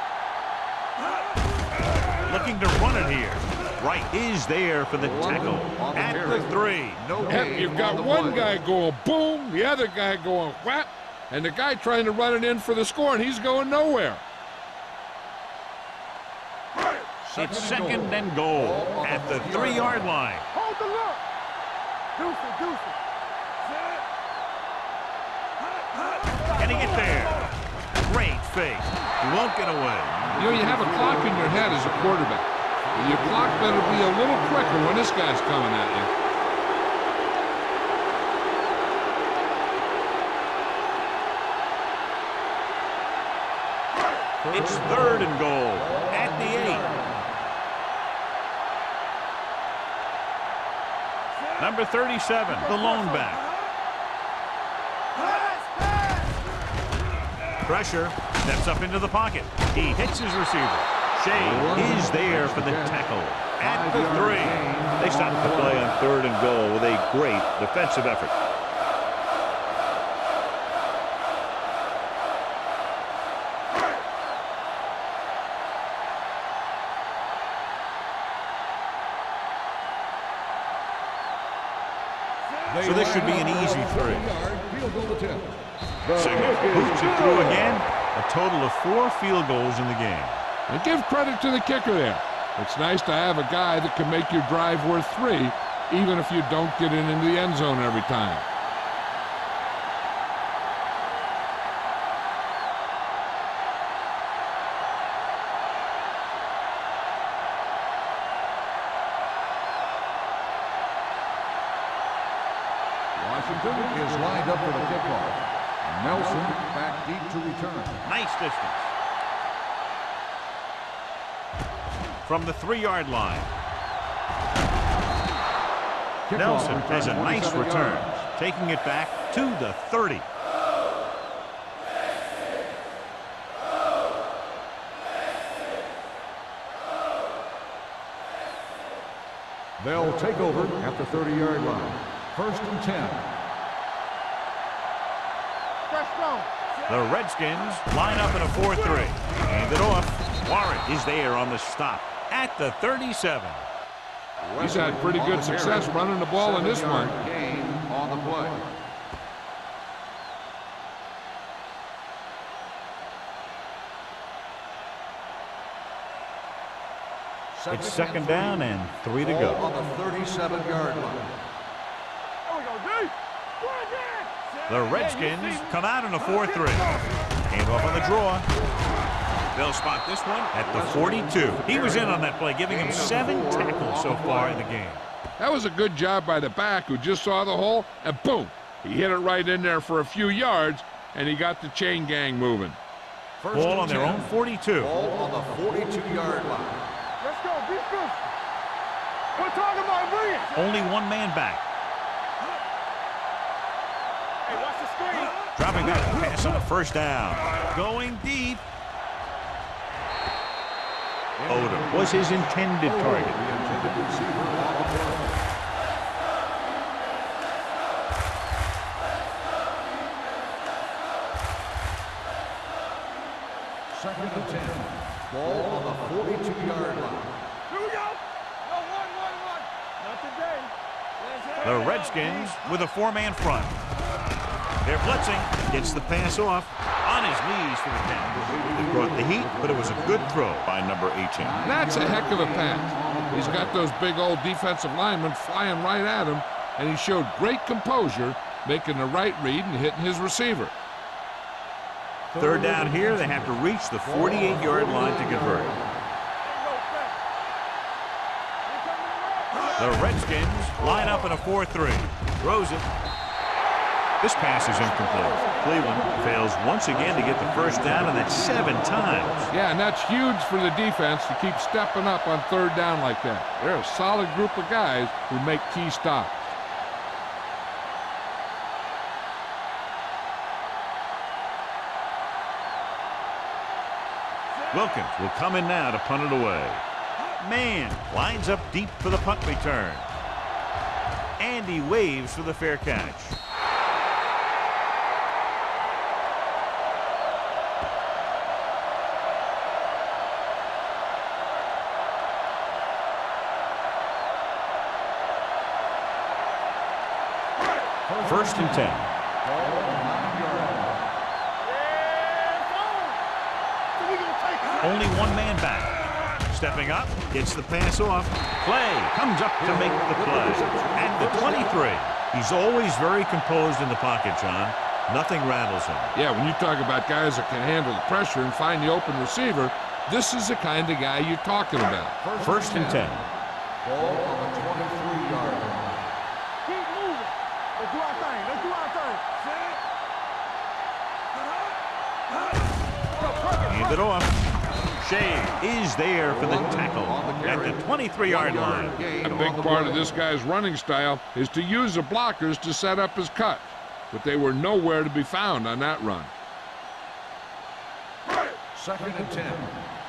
Looking to run it here. Wright is there for the tackle at the 3. Yep, you've got one guy going boom, the other guy going whap, and the guy trying to run it in for the score, and he's going nowhere. It's second and goal at the 3-yard line. Hold the look. Deuce it. Can he get there? Great fake. He won't get away. You know, you have a clock in your head as a quarterback. And your clock better be a little quicker when this guy's coming at you. It's third and goal at the 8. Number 37, the lone back. Pressure, steps up into the pocket. He hits his receiver. Shea is there for the tackle at the 3. They stop the play on third and goal with a great defensive effort. So this should be an easy 3. Singer boots it through again. A total of 4 field goals in the game. And give credit to the kicker there. It's nice to have a guy that can make your drive worth 3, even if you don't get it into the end zone every time. Washington is lined up for the kickoff. Nelson back deep to return. Nice distance. From the 3-yard line. Kickoff Nelson return, has a nice 27 return, yards. taking it back to the 30. They'll take over at the 30-yard line. 1st and 10. Fresh stone. The Redskins line up in a 4-3. Hand it off. Warren is there on the stop at the 37. He's had pretty good success running the ball in this one. 7-yard gain on the play. It's second down and 3 to Ball go. on the 37-yard line. There we go, D. Go again. The Redskins come out in a 4-3. Hand off on the draw. They'll spot this one at the 42. He was in on that play, giving him 7 tackles so far in the game. That was a good job by the back who just saw the hole, and boom, he hit it right in there for a few yards, and he got the chain gang moving. Ball on their own 42. Ball on the 42-yard line. Let's go, defense. We're talking about brilliant. Only one man back. Hey, watch the screen. Dropping back to pass on a first down. Going deep. Odom was his intended target. The intended receiver on the play. Second and 10. Ball on the 42-yard line. Here we go. No, one. Not today. The Redskins with a 4-man front. They're blitzing. Gets the pass off. On his knees for the catch. It brought the heat, but it was a good throw by number 18. That's a heck of a pass. He's got those big old defensive linemen flying right at him, and he showed great composure, making the right read and hitting his receiver. Third down here, they have to reach the 48-yard line to convert. The Redskins line up in a 4-3. Throws it. This pass is incomplete. Cleveland fails once again to get the first down, and that's 7 times. Yeah, and that's huge for the defense to keep stepping up on third down like that. They're a solid group of guys who make key stops. Wilkins will come in now to punt it away. Man lines up deep for the punt return. And he waves for the fair catch. First and 10. Only one man back. Stepping up, gets the pass off. Clay comes up to make the play. At the 23. He's always very composed in the pocket, John. Nothing rattles him. Yeah, when you talk about guys that can handle the pressure and find the open receiver, this is the kind of guy you're talking about. First and 10. Ball on the 23-yard line. Keep moving. Let's do our thing. Hand it off. Shea is there for the tackle at the 23-yard line. A big part of this guy's running style is to use the blockers to set up his cut, but they were nowhere to be found on that run. Second and 10.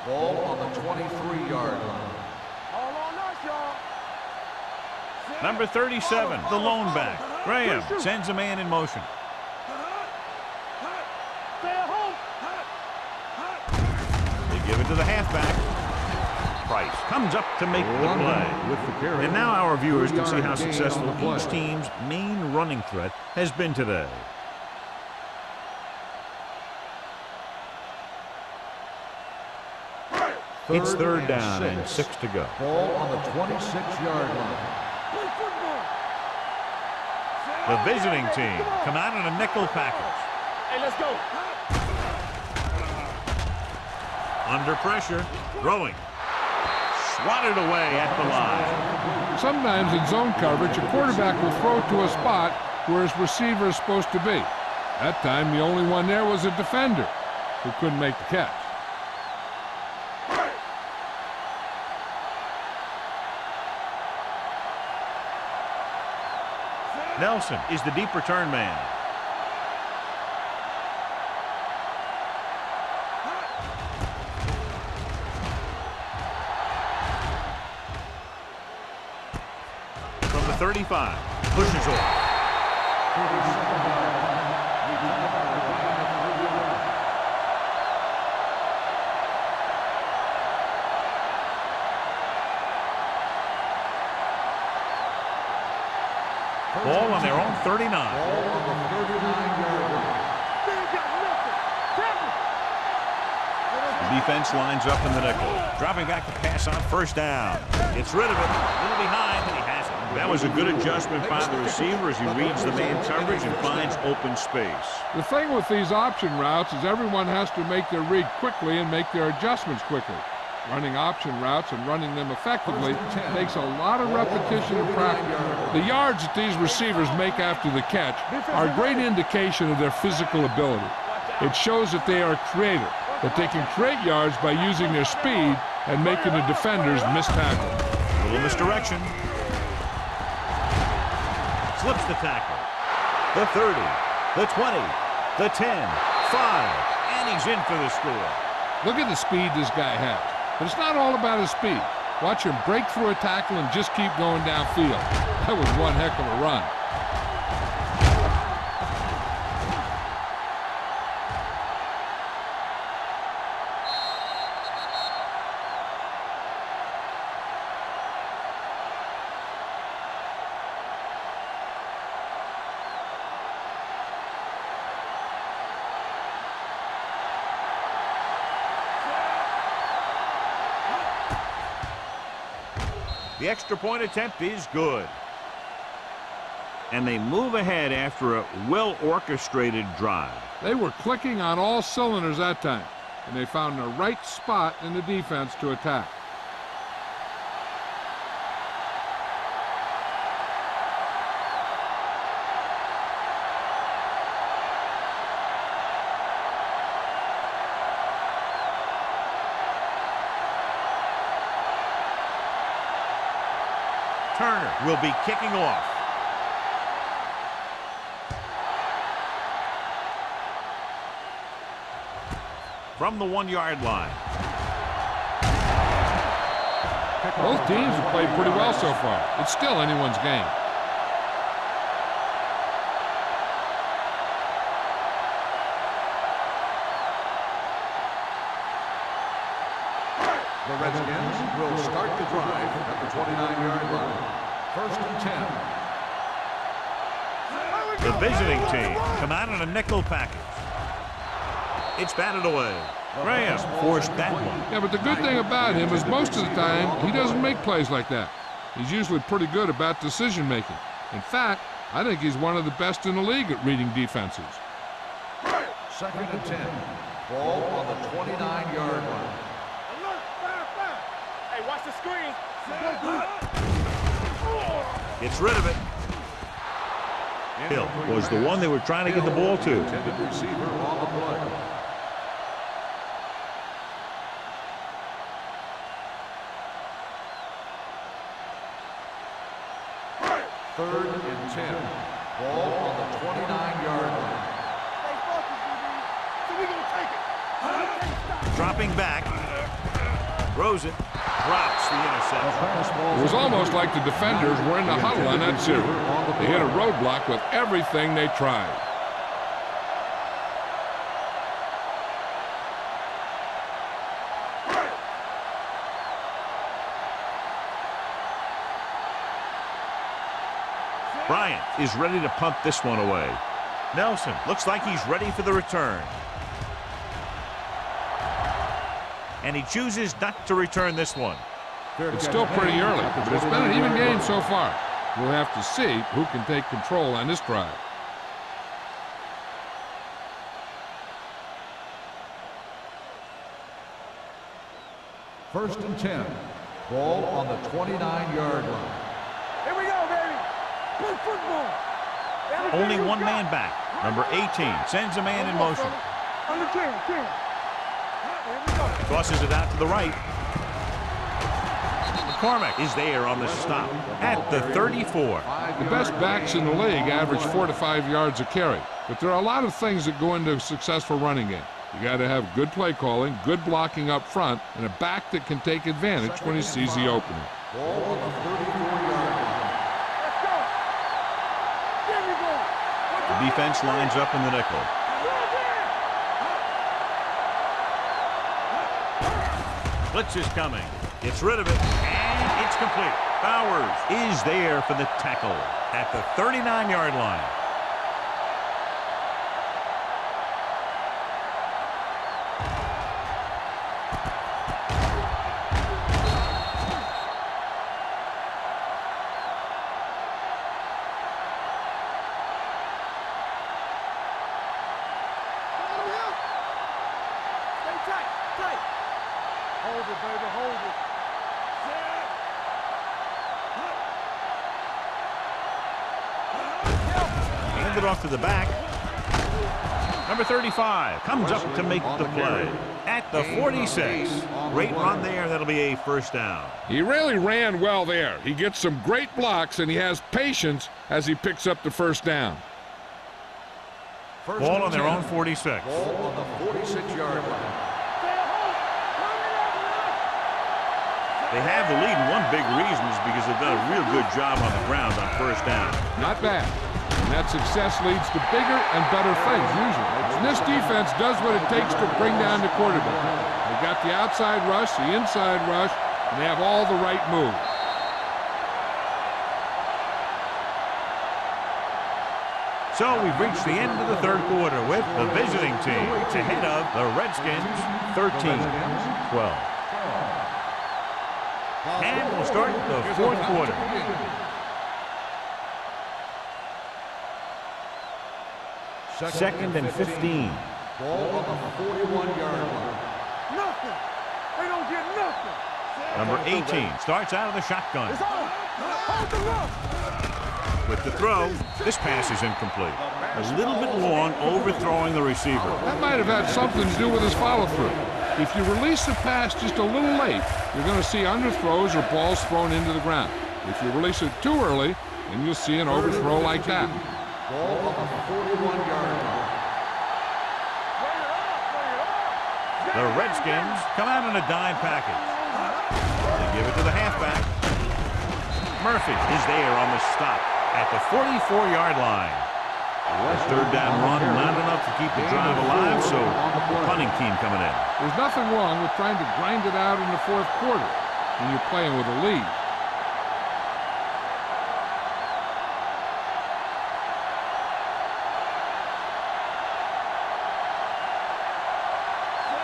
Ball on the 23-yard line. All on us, y'all. Number 37, the lone back. Graham sends a man in motion. Stay at home. They give it to the halfback. Price comes up to make the play. And now our viewers can see how successful each team's main running threat has been today. It's third down and 6 to go. Ball on the 26-yard line. The visiting team come out in a nickel package. Hey, let's go. Under pressure, throwing. Swatted away at the line. Sometimes in zone coverage, a quarterback will throw to a spot where his receiver is supposed to be. That time, the only one there was a defender who couldn't make the catch. Nelson is the deep return man. From the 35, pushes off. Ball on their own 39. Ball on the 39-yard line. The defense lines up in the nickel. Dropping back to pass on first down. Gets rid of it. A little behind, and he has it. That was a good adjustment by the receiver as he reads the man coverage and finds open space. The thing with these option routes is everyone has to make their read quickly and make their adjustments quickly. Running option routes and running them effectively takes a lot of repetition and practice. The yards that these receivers make after the catch are a great indication of their physical ability. It shows that they are creative, that they can create yards by using their speed and making the defenders miss tackle. A little misdirection. Slips the tackle. The 30, the 20, the 10, 5, and he's in for the score. Look at the speed this guy has. But it's not all about his speed. Watch him break through a tackle and just keep going downfield. That was one heck of a run. The extra point attempt is good. And they move ahead after a well-orchestrated drive. They were clicking on all cylinders that time, and they found the right spot in the defense to attack. Turner will be kicking off. From the 1-yard line. Both teams have played pretty well so far. It's still anyone's game. The Redskins will start the drive at the 29-yard line. 1st and 10. The visiting team come out in a nickel package. It's batted away. Graham forced that one. Yeah, but the good thing about him is most of the time he doesn't make plays like that. He's usually pretty good about decision making. In fact, I think he's one of the best in the league at reading defenses. 2nd and 10. Ball on the 29-yard line. Hey, watch the screen. Gets rid of it. Hill was the one they were trying to get the ball to. Intended receiver on the play. Third and 10. Ball on the 29-yard line. Hey, focus, DB. So we gonna take it. Dropping back. Throws it. Drops the interception. It was almost like the defenders were in the huddle on that series. They hit a roadblock with everything they tried. Bryant is ready to punt this one away. Nelson looks like he's ready for the return. And he chooses not to return this one. It's still pretty early, but it's been an even game so far. We'll have to see who can take control on this drive. First and 10. Ball on the 29-yard line. Here we go, baby. Play football. Only one man back. Number 18 sends a man in motion. Under 10. Tosses it out to the right. McCormick is there on the stop at the 34. The best backs in the league average 4 to 5 yards a carry. But there are a lot of things that go into a successful running game. You got to have good play calling, good blocking up front, and a back that can take advantage when he sees the opening. Ball on the 34-yard line. The defense lines up in the nickel. Blitz is coming. Gets rid of it, and it's complete. Bowers is there for the tackle at the 39-yard line. Hold it, baby, hold it. Handed off to the back. Number 35 comes up to make the play at the 46. Great run there. That'll be a first down. He really ran well there. He gets some great blocks, and he has patience as he picks up the first down. Ball on their own 46. Ball on the 46-yard line. They have the lead, and one big reason is because they've done a real good job on the ground on first down. Not bad. And that success leads to bigger and better things, usually. And this defense does what it takes to bring down the quarterback. They've got the outside rush, the inside rush, and they have all the right moves. So we've reached the end of the third quarter with the visiting team ahead of the Redskins 13-12. And we'll start the fourth quarter. Second and 15. Ball on the 41-yard line. Nothing. They don't get nothing. Number 18 starts out of the shotgun. It's on. Hold the look. With the throw, this pass is incomplete. A little bit long, overthrowing the receiver. That might have had something to do with his follow-through. If you release the pass just a little late, you're going to see underthrows or balls thrown into the ground. If you release it too early, then you'll see an overthrow like that. Ball on the 41-yard line. The Redskins come out in a dime package. They give it to the halfback. Murphy is there on the stop at the 44-yard line. The third down run, not enough to keep the drive alive, so the punting team coming in. There's nothing wrong with trying to grind it out in the fourth quarter when you're playing with a lead.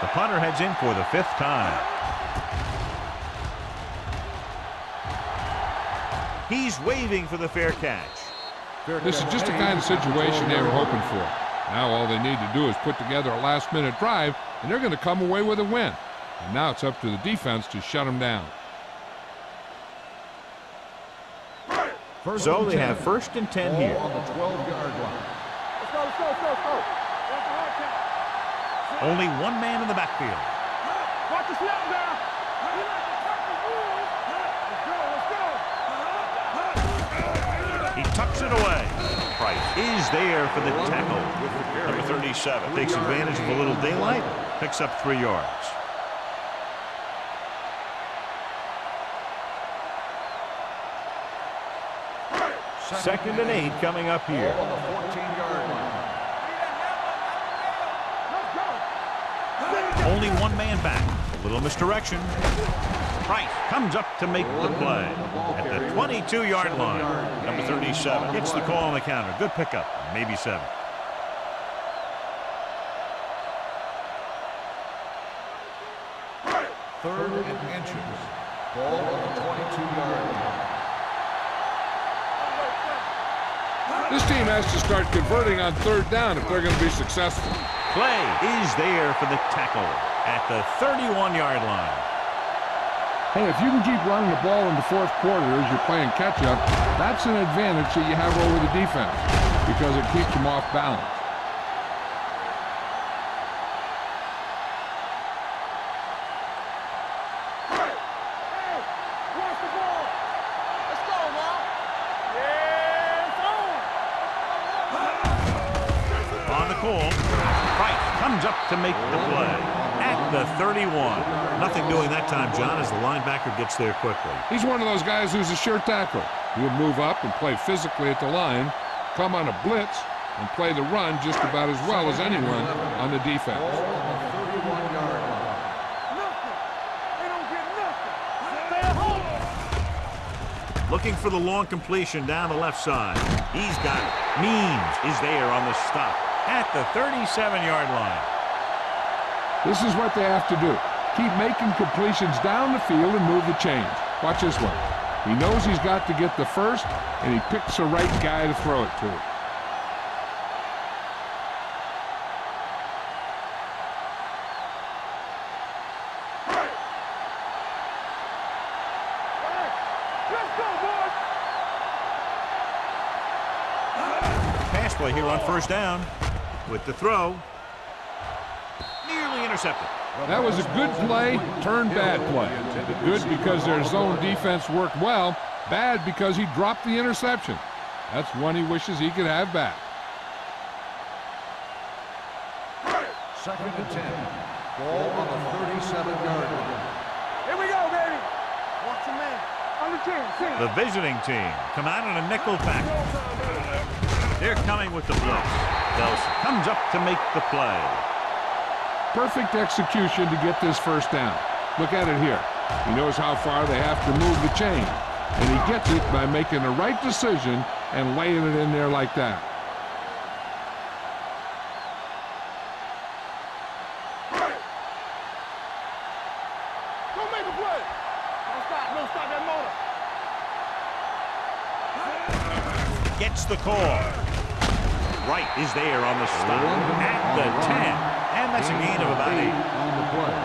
The punter heads in for the fifth time. He's waving for the fair catch. This is just the kind of situation they were hoping for. Now all they need to do is put together a last-minute drive, and they're going to come away with a win. And now it's up to the defense to shut them down. So they have first and 10 here. Ball on the 12-yard line. Let's go. Only one man in the backfield. Watch the snap down. He tucks it away. Price is there for the tackle. Number 37 takes advantage of a little daylight, picks up 3 yards. Second and 8 coming up here. Ball on the 14-yard line. Only one man back. A little misdirection. Price comes up to make the play at the 22-yard line. Number 37 gets the call on the counter. Good pickup, maybe 7. Third and inches. Ball on the 22-yard line. This team has to start converting on third down if they're going to be successful. Play is there for the tackle at the 31-yard line. Hey, if you can keep running the ball in the fourth quarter as you're playing catch-up, that's an advantage that you have over the defense. because it keeps them off balance. Comes up to make the play at the 31. Nothing doing that time, John, as the linebacker gets there quickly. He's one of those guys who's a sure tackle. He'll move up and play physically at the line, come on a blitz, and play the run just about as well as anyone on the defense. Looking for the long completion down the left side. He's got it. Means is there on the stop at the 37-yard line. This is what they have to do. Keep making completions down the field and move the chains. Watch this one. He knows he's got to get the first, and he picks the right guy to throw it to. Pass play here on first down. With the throw, nearly intercepted. That was a good play, turned bad play. Good because their zone defense worked well, bad because he dropped the interception. That's one he wishes he could have back. 2nd and 10. Ball on the 37-yard line. Here we go, baby. Watch your man. On the 10. The visiting team come out in a nickel package. They're coming with the blitz. Nelson comes up to make the play. Perfect execution to get this first down. Look at it here. He knows how far they have to move the chain, and he gets it by making the right decision and laying it in there like that. Go make a play. Don't stop that motor. Gets the call. Wright is there on the stop at the 10. And that's a gain of about 8 on the play.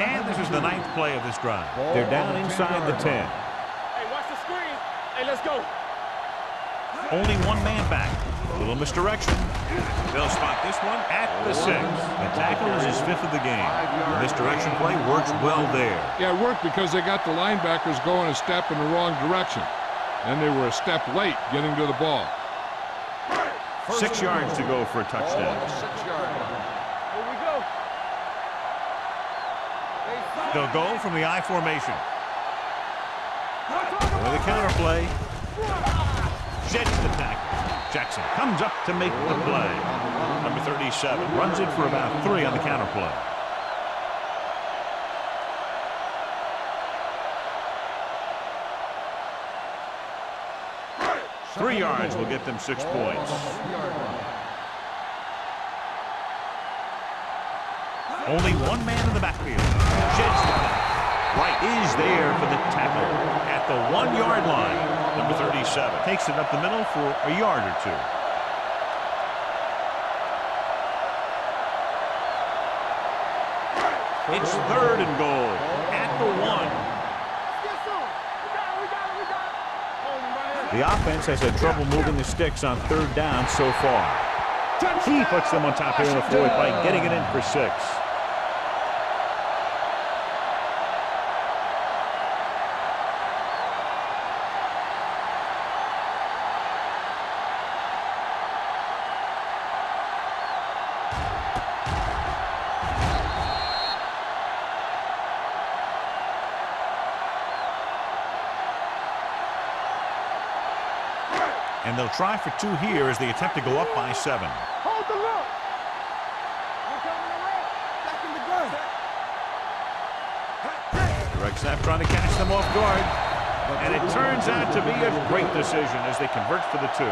And this is the 9th play of this drive. They're down inside the 10. Hey, watch the screen. Hey, let's go. Only one man back. A little misdirection. They'll spot this one at the 6. The tackle is his 5th of the game. The misdirection play works well there. Yeah, it worked because they got the linebackers going a step in the wrong direction. And they were a step late getting to the ball. 6 yards to go for a touchdown. 6-yard line. Here we go. They'll go from the I formation. With a counter play. Sheds the tackle. Jackson comes up to make the play. Number 37 runs it for about 3 on the counter play. Three yards will get them 6 points. Only one man in the backfield. Sheds the tackle. Wright is there for the tackle at the 1-yard line. Number 37 takes it up the middle for a yard or 2. It's 3rd and goal at the 1. The offense has had trouble moving the sticks on 3rd down so far. He puts them on top here in the 4th by getting it in for 6. And they'll try for 2 here as they attempt to go up by 7. Hold the look. Direct snap trying to catch them off guard. And it turns out to be a great decision as they convert for the 2.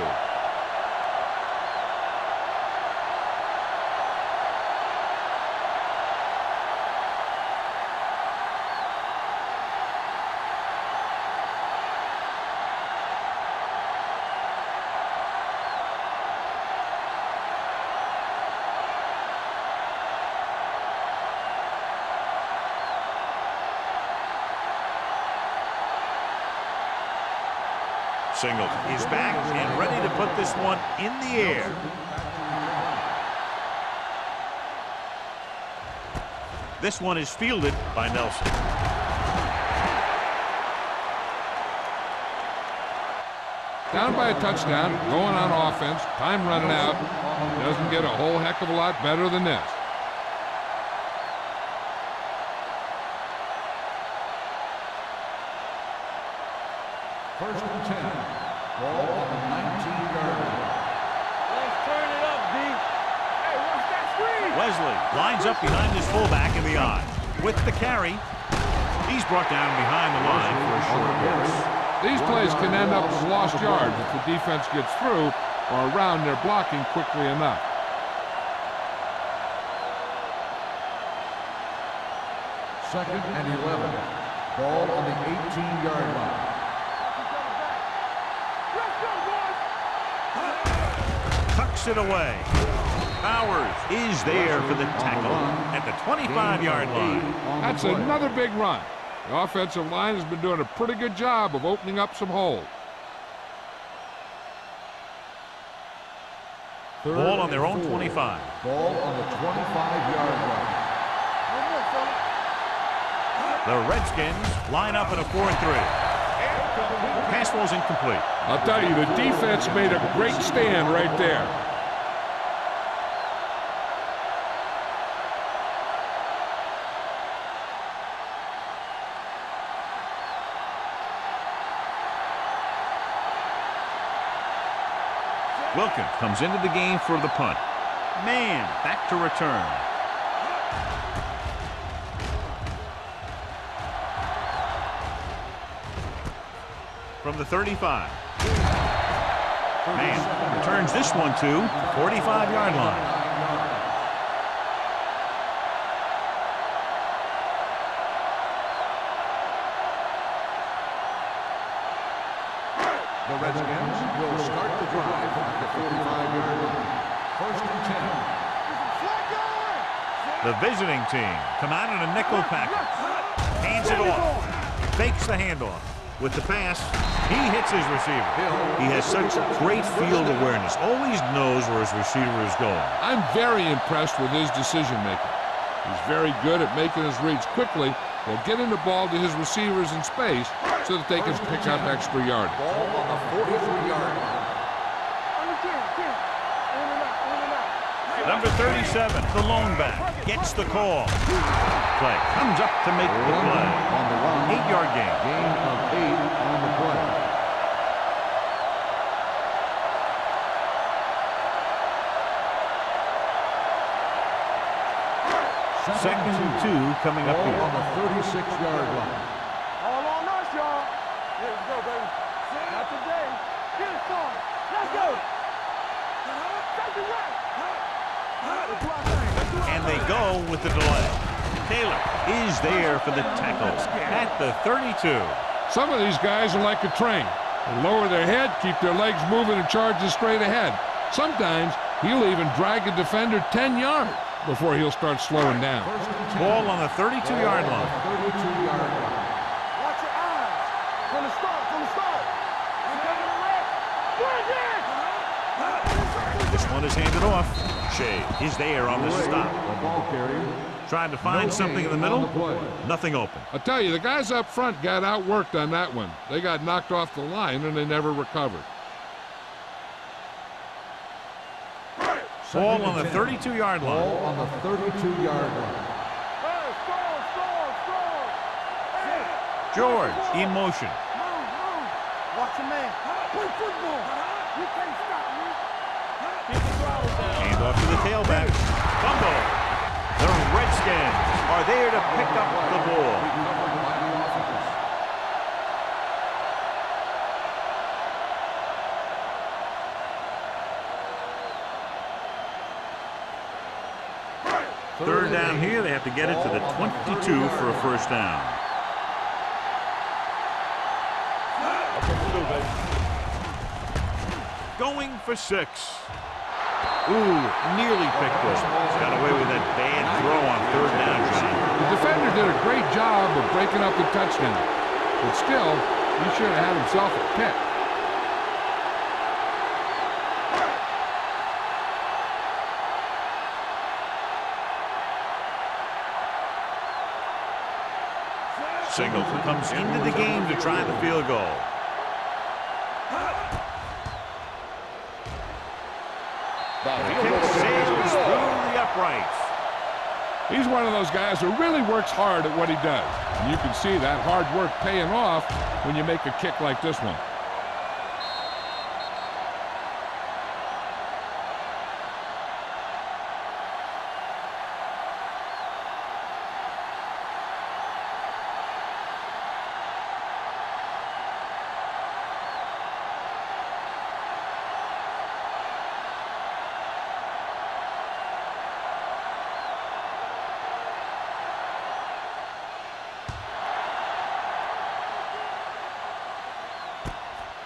Singles is back and ready to put this one in the air. This one is fielded by Nelson. Down by a touchdown, going on offense, time running out. Doesn't get a whole heck of a lot better than this. First and 10. Ball on the 19-yard line. Let's turn it up, D. Hey, watch that screen. Wesley lines up behind his fullback in the I. With the carry, he's brought down behind the line for a short loss. These plays can end up with lost yards if the defense gets through or around their blocking quickly enough. Second and 11. Ball on the 18-yard line. Tucks it away. Powers is there for the tackle at the 25-yard line. That's another big run. The offensive line has been doing a pretty good job of opening up some holes. Ball on their own 25. Ball on the 25-yard line. The Redskins line up in a 4-3. Pass was incomplete. I'll tell you, the defense made a great stand right there. Wilkins comes into the game for the punt. Man back to return. From the 35. Man returns this one to 45-yard line. The Redskins will start the drive at the 45-yard line. First and 10. The visiting team come out in a nickel package. Hands it off. Fakes the handoff. With the pass, he hits his receiver. He has such great field awareness. Always knows where his receiver is going. I'm very impressed with his decision making. He's very good at making his reads quickly. They'll get in the ball to his receivers in space so that they can pick up extra yardage. Ball on the 43-yard line. Number 37, the lone back, gets the call. Play comes up to make the play. On the run. 8-yard gain. Gain of 8 on the play. Second and 2 coming up Ball here. on the 36-yard line. All on us, y'all. Here we go, baby. Not today. Get it started. Let's go. Take it right. And they go with the delay. Taylor is there for the tackle at the 32. Some of these guys are like a train. They lower their head, keep their legs moving, and charges straight ahead. Sometimes he'll even drag a defender 10 yards before he'll start slowing down. Ball on the 32-yard line. 32-yard line. Watch your eyes. From the start, from the start. This one is handed off. Shea is there on the stop. The ball carrier. Trying to find something in the middle. Nothing open. I'll tell you, the guys up front got outworked on that one. They got knocked off the line, and they never recovered. Ball on the 32-yard line. Ball on the 32-yard line. George in motion. Watch your man. Play football. You can't stop me. Hand off to the tailback. Fumble. The Redskins are there to pick up the ball. Third down here. They have to get it to the 22 for a first down. Going for 6. Ooh, nearly picked off. Got away with that bad throw on third down, John. The defender did a great job of breaking up the touchdown. But still, he should have had himself a pick. Singleton comes into the game to try the field goal. The kick sails through the uprights. He's one of those guys who really works hard at what he does. And you can see that hard work paying off when you make a kick like this one.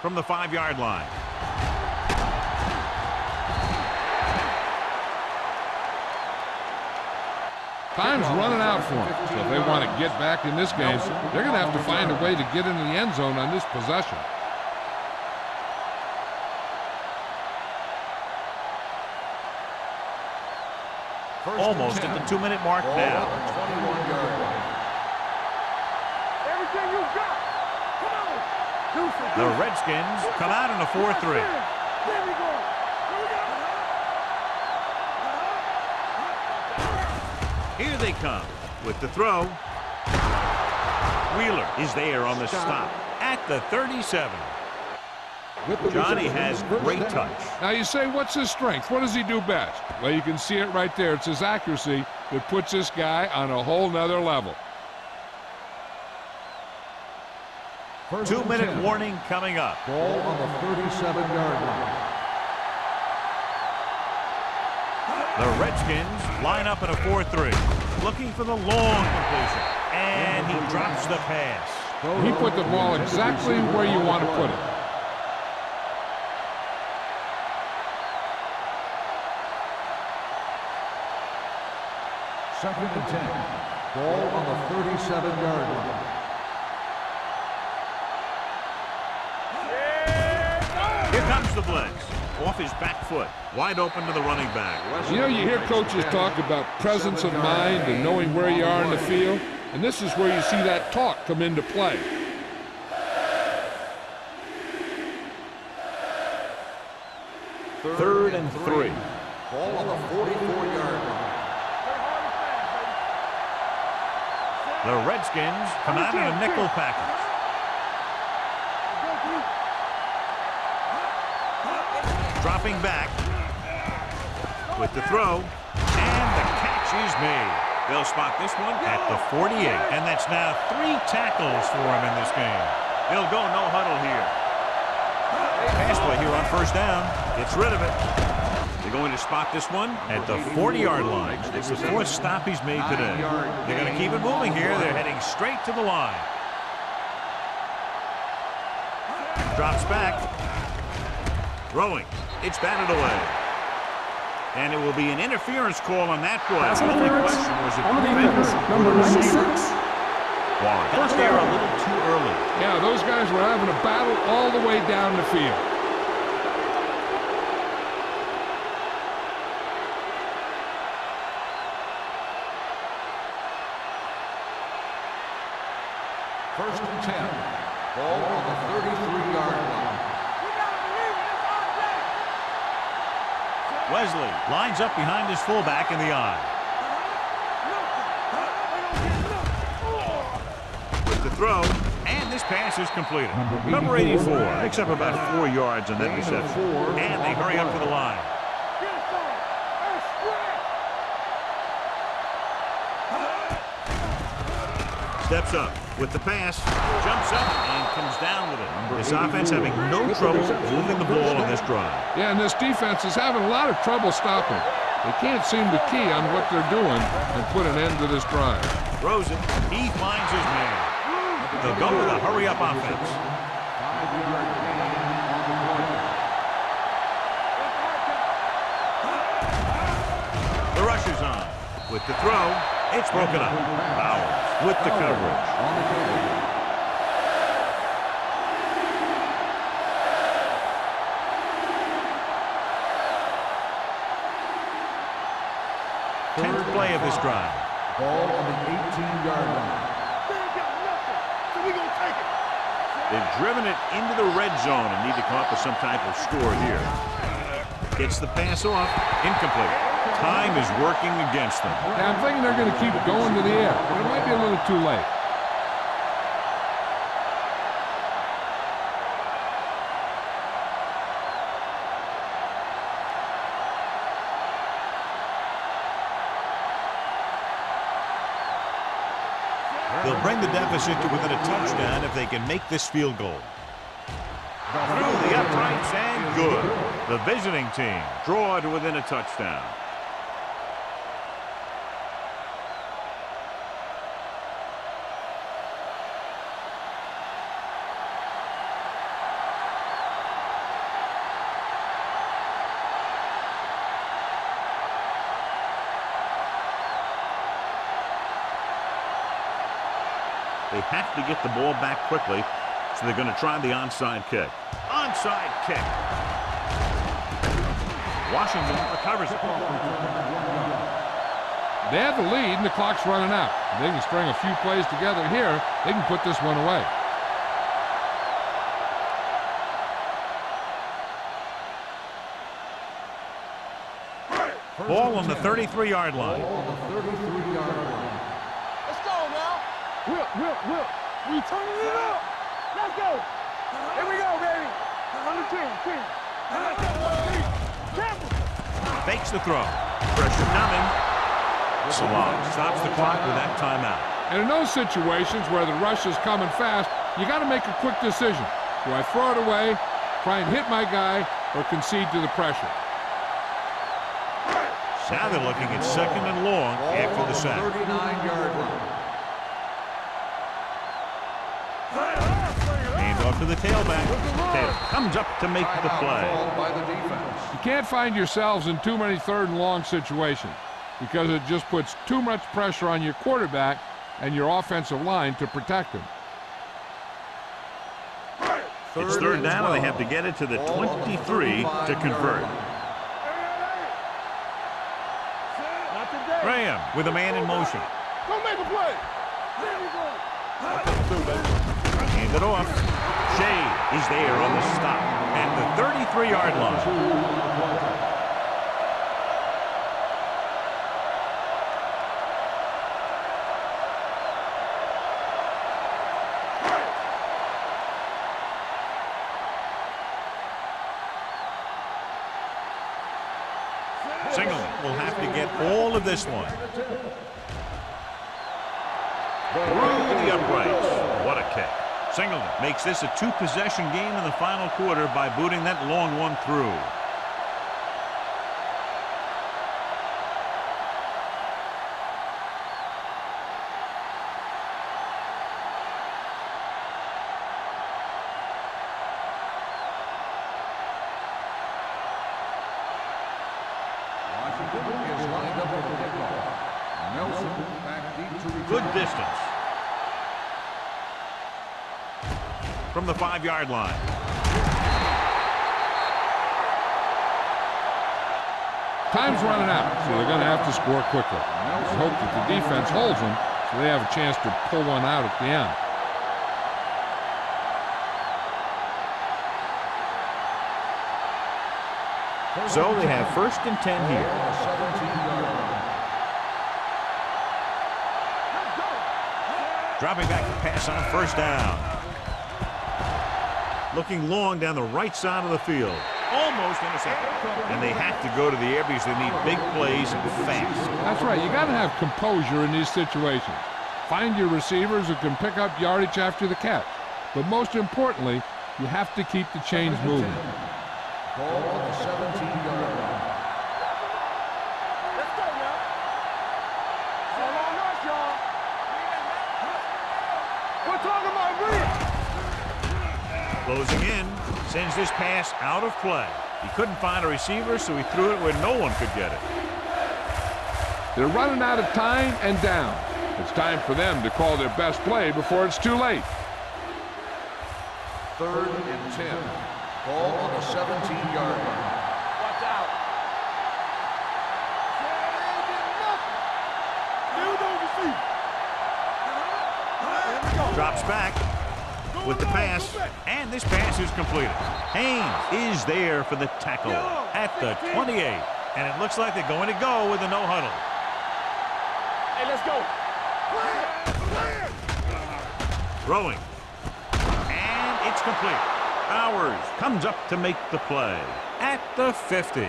From the 5-yard line. Time's running out for them. So if they want to get back in this game, they're going to have to find a way to get into the end zone on this possession. Almost at the 2-minute mark now. Everything you got. Come on. The Redskins come out in a 4-3. There we go. Here they come with the throw. Wheeler is there on the stop at the 37. Johnny has great touch. Now you say, what's his strength? What does he do best? Well, you can see it right there. It's his accuracy that puts this guy on a whole nother level. 2-minute warning coming up. Ball on the 37-yard line. The Redskins line up in a 4-3, looking for the long completion, and he drops the pass. He put the ball exactly where you want to put it. Second and 10. Ball on the 37-yard line. Here comes the blitz. Off his back foot, wide open to the running back. You know, you hear coaches talk about presence of mind and knowing where you are in the field, and this is where you see that talk come into play. Third and 3. Ball on the 44-yard line. The Redskins come out in a nickel package. Dropping back with the throw, and the catch is made. They'll spot this one at the 48, and that's now 3 tackles for him in this game. They'll go no huddle here. Pass play here on first down. Gets rid of it. They're going to spot this one at the 40-yard line. It's the 4th stop he's made today. They're going to keep it moving here. They're heading straight to the line. Drops back. Throwing. It's batted away. And it will be an interference call on that play. Pass The only interference question was if on the defense, defender number or the 96. receiver got there a little too early. Yeah, those guys were having a battle all the way down the field. First and 10. Ball on the 33-yard line. Wesley lines up behind his fullback in the eye. With the throw, and this pass is completed. Number 84 picks up about 4 yards on that reception. And they hurry up to the line. Steps up with the pass, jumps up, and comes down with it. This offense having no trouble moving the ball on this drive. Yeah, and this defense is having a lot of trouble stopping. They can't seem to key on what they're doing and put an end to this drive. Throws it. He finds his man. They'll go with a hurry-up offense. 5-yard gain on the play. The rush is on. With the throw, it's broken up. Bowers with the coverage. On the coverage. Tenth play of this drive. Ball on the 18-yard line. They've driven it into the red zone and need to come up with some type of score here. Gets the pass off. Incomplete. Time is working against them. Yeah, I'm thinking they're going to keep going to the air, but it might be a little too late. They'll bring the deficit to within a touchdown if they can make this field goal. Through the uprights and good. The visiting team draw to within a touchdown. They have to get the ball back quickly, so they're going to try the onside kick. Onside kick. Washington recovers it. They have the lead, and the clock's running out. If they can string a few plays together here, they can put this one away. Ball on the 33-yard line. Whip. We turning it up. Let's go. Here we go, baby. On the 10. Fakes the throw. Pressure coming. Salah stops the clock with that timeout. And in those situations where the rush is coming fast, you got to make a quick decision. Do I throw it away, try and hit my guy, or concede to the pressure? Now they're looking at second and long after the sack. 39-yard line. Off to the tailback. Taylor comes up to make the play. By the defense. You can't find yourselves in too many third and long situations because it just puts too much pressure on your quarterback and your offensive line to protect him. It's third down, and they have to get it to the 23 to convert. Graham with a man in motion. Go make a play. Hand it off. Shea is there on the stop at the 33-yard line. Singleton will have to get all of this one. Through the uprights. What a kick. Singleton makes this a two-possession game in the final quarter by booting that long one through. Washington is lined up with the kickoff. Nelson back deep to return. Good distance. From the 5-yard line. Time's running out, so they're going to have to score quickly. Let's hope that the defense holds them so they have a chance to pull one out at the end. So they have first and 10 here. 17-yard line. Dropping back to pass on first down. Looking long down the right side of the field. Almost intercepted. And they have to go to the air because they need big plays fast. That's right. You got to have composure in these situations. Find your receivers who can pick up yardage after the catch. But most importantly, you have to keep the chains moving. Ball on the 17-yard line. Let's go now. All on us, y'all. We're talking about Bria. Closing in, sends this pass out of play. He couldn't find a receiver, so he threw it where no one could get it. They're running out of time and down. It's time for them to call their best play before it's too late. 3rd and 10. Ball on the 17-yard line. Watch out. Drops back. with the pass, and this pass is completed. Haynes is there for the tackle at the 28, and it looks like they're going to go with a no huddle. Hey, let's go. Throwing, and it's complete. Bowers comes up to make the play at the 50.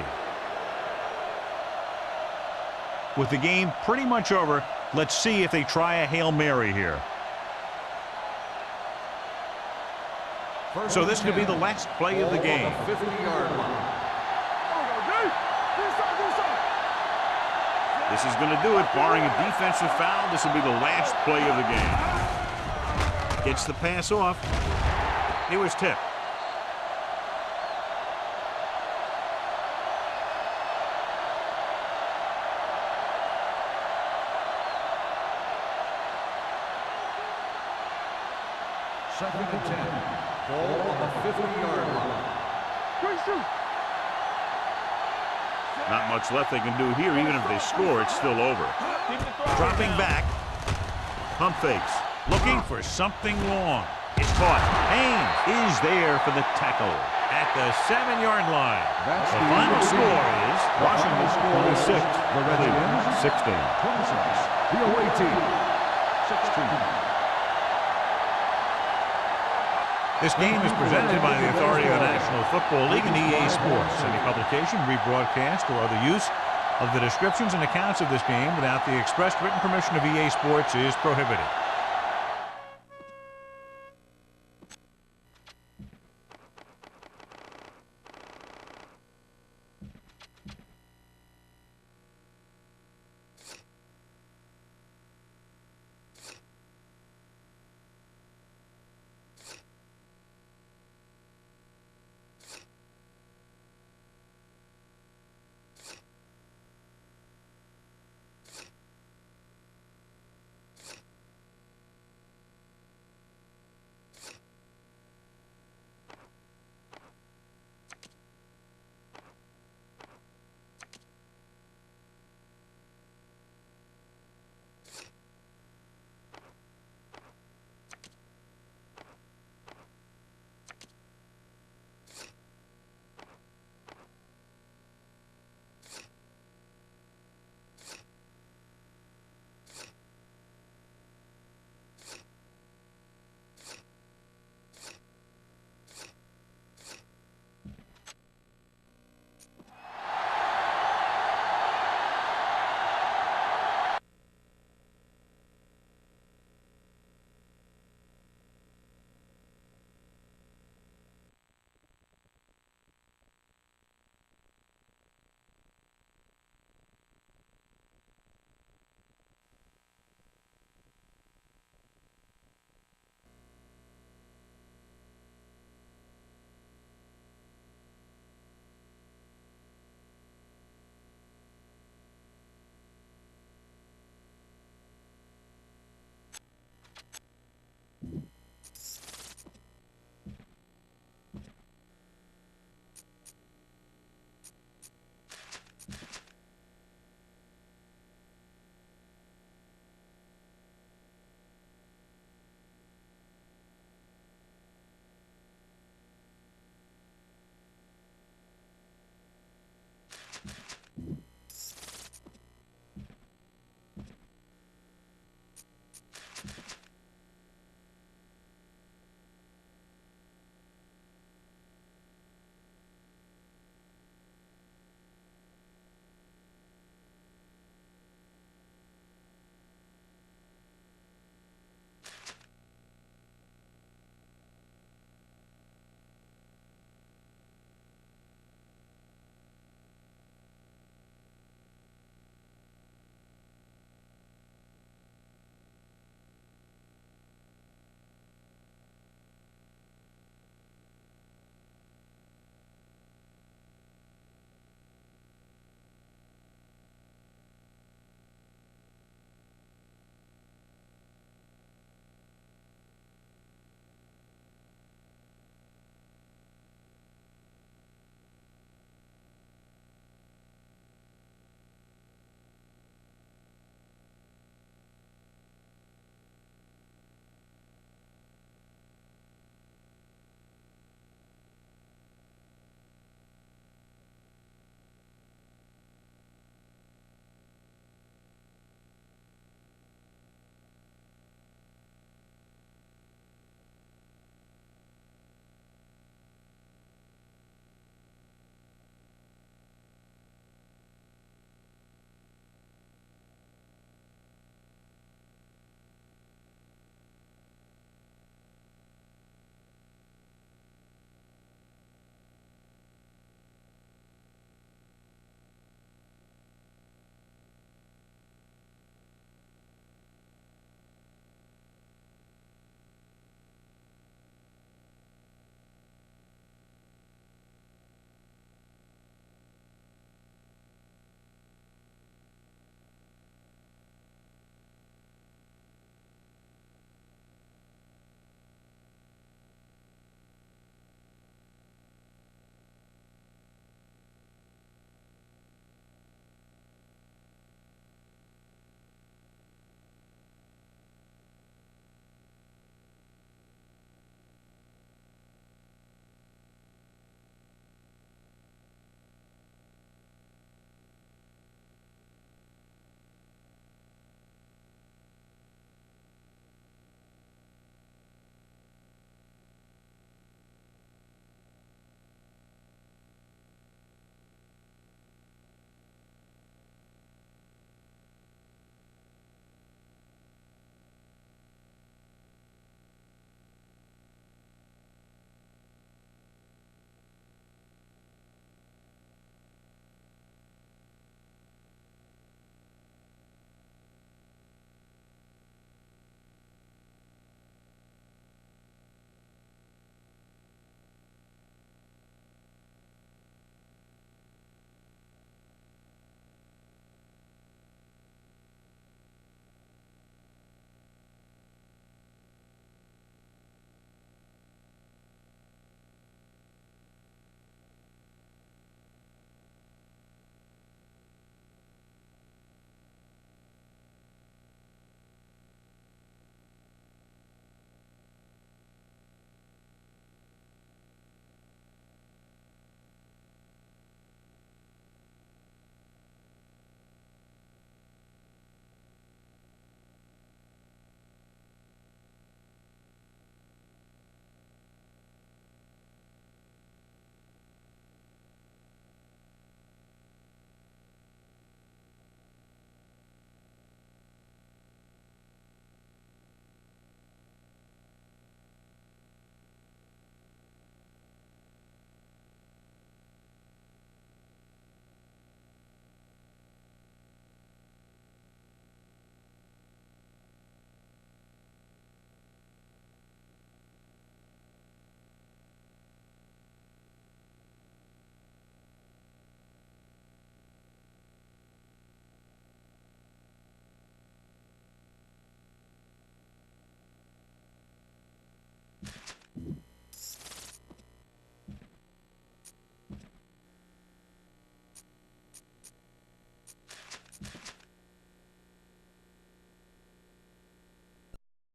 With the game pretty much over, let's see if they try a Hail Mary here. So this could be the last play of the game. 50-yard line. This is going to do it. Barring a defensive foul, this will be the last play of the game. Gets the pass off. It was tipped. Second and 10. Ball on the 50-yard line. Not much left they can do here. Even if they score, it's still over. Dropping back. Pump fakes. Looking for something long. It's caught. Haynes is there for the tackle at the 7-yard line. That's The the final end of the score game. is The Washington final score is 26. the Redskins 16. 26. The away team 16. This game is presented by the authority of the National Football League and EA Sports. Any publication, rebroadcast, or other use of the descriptions and accounts of this game without the express written permission of EA Sports is prohibited.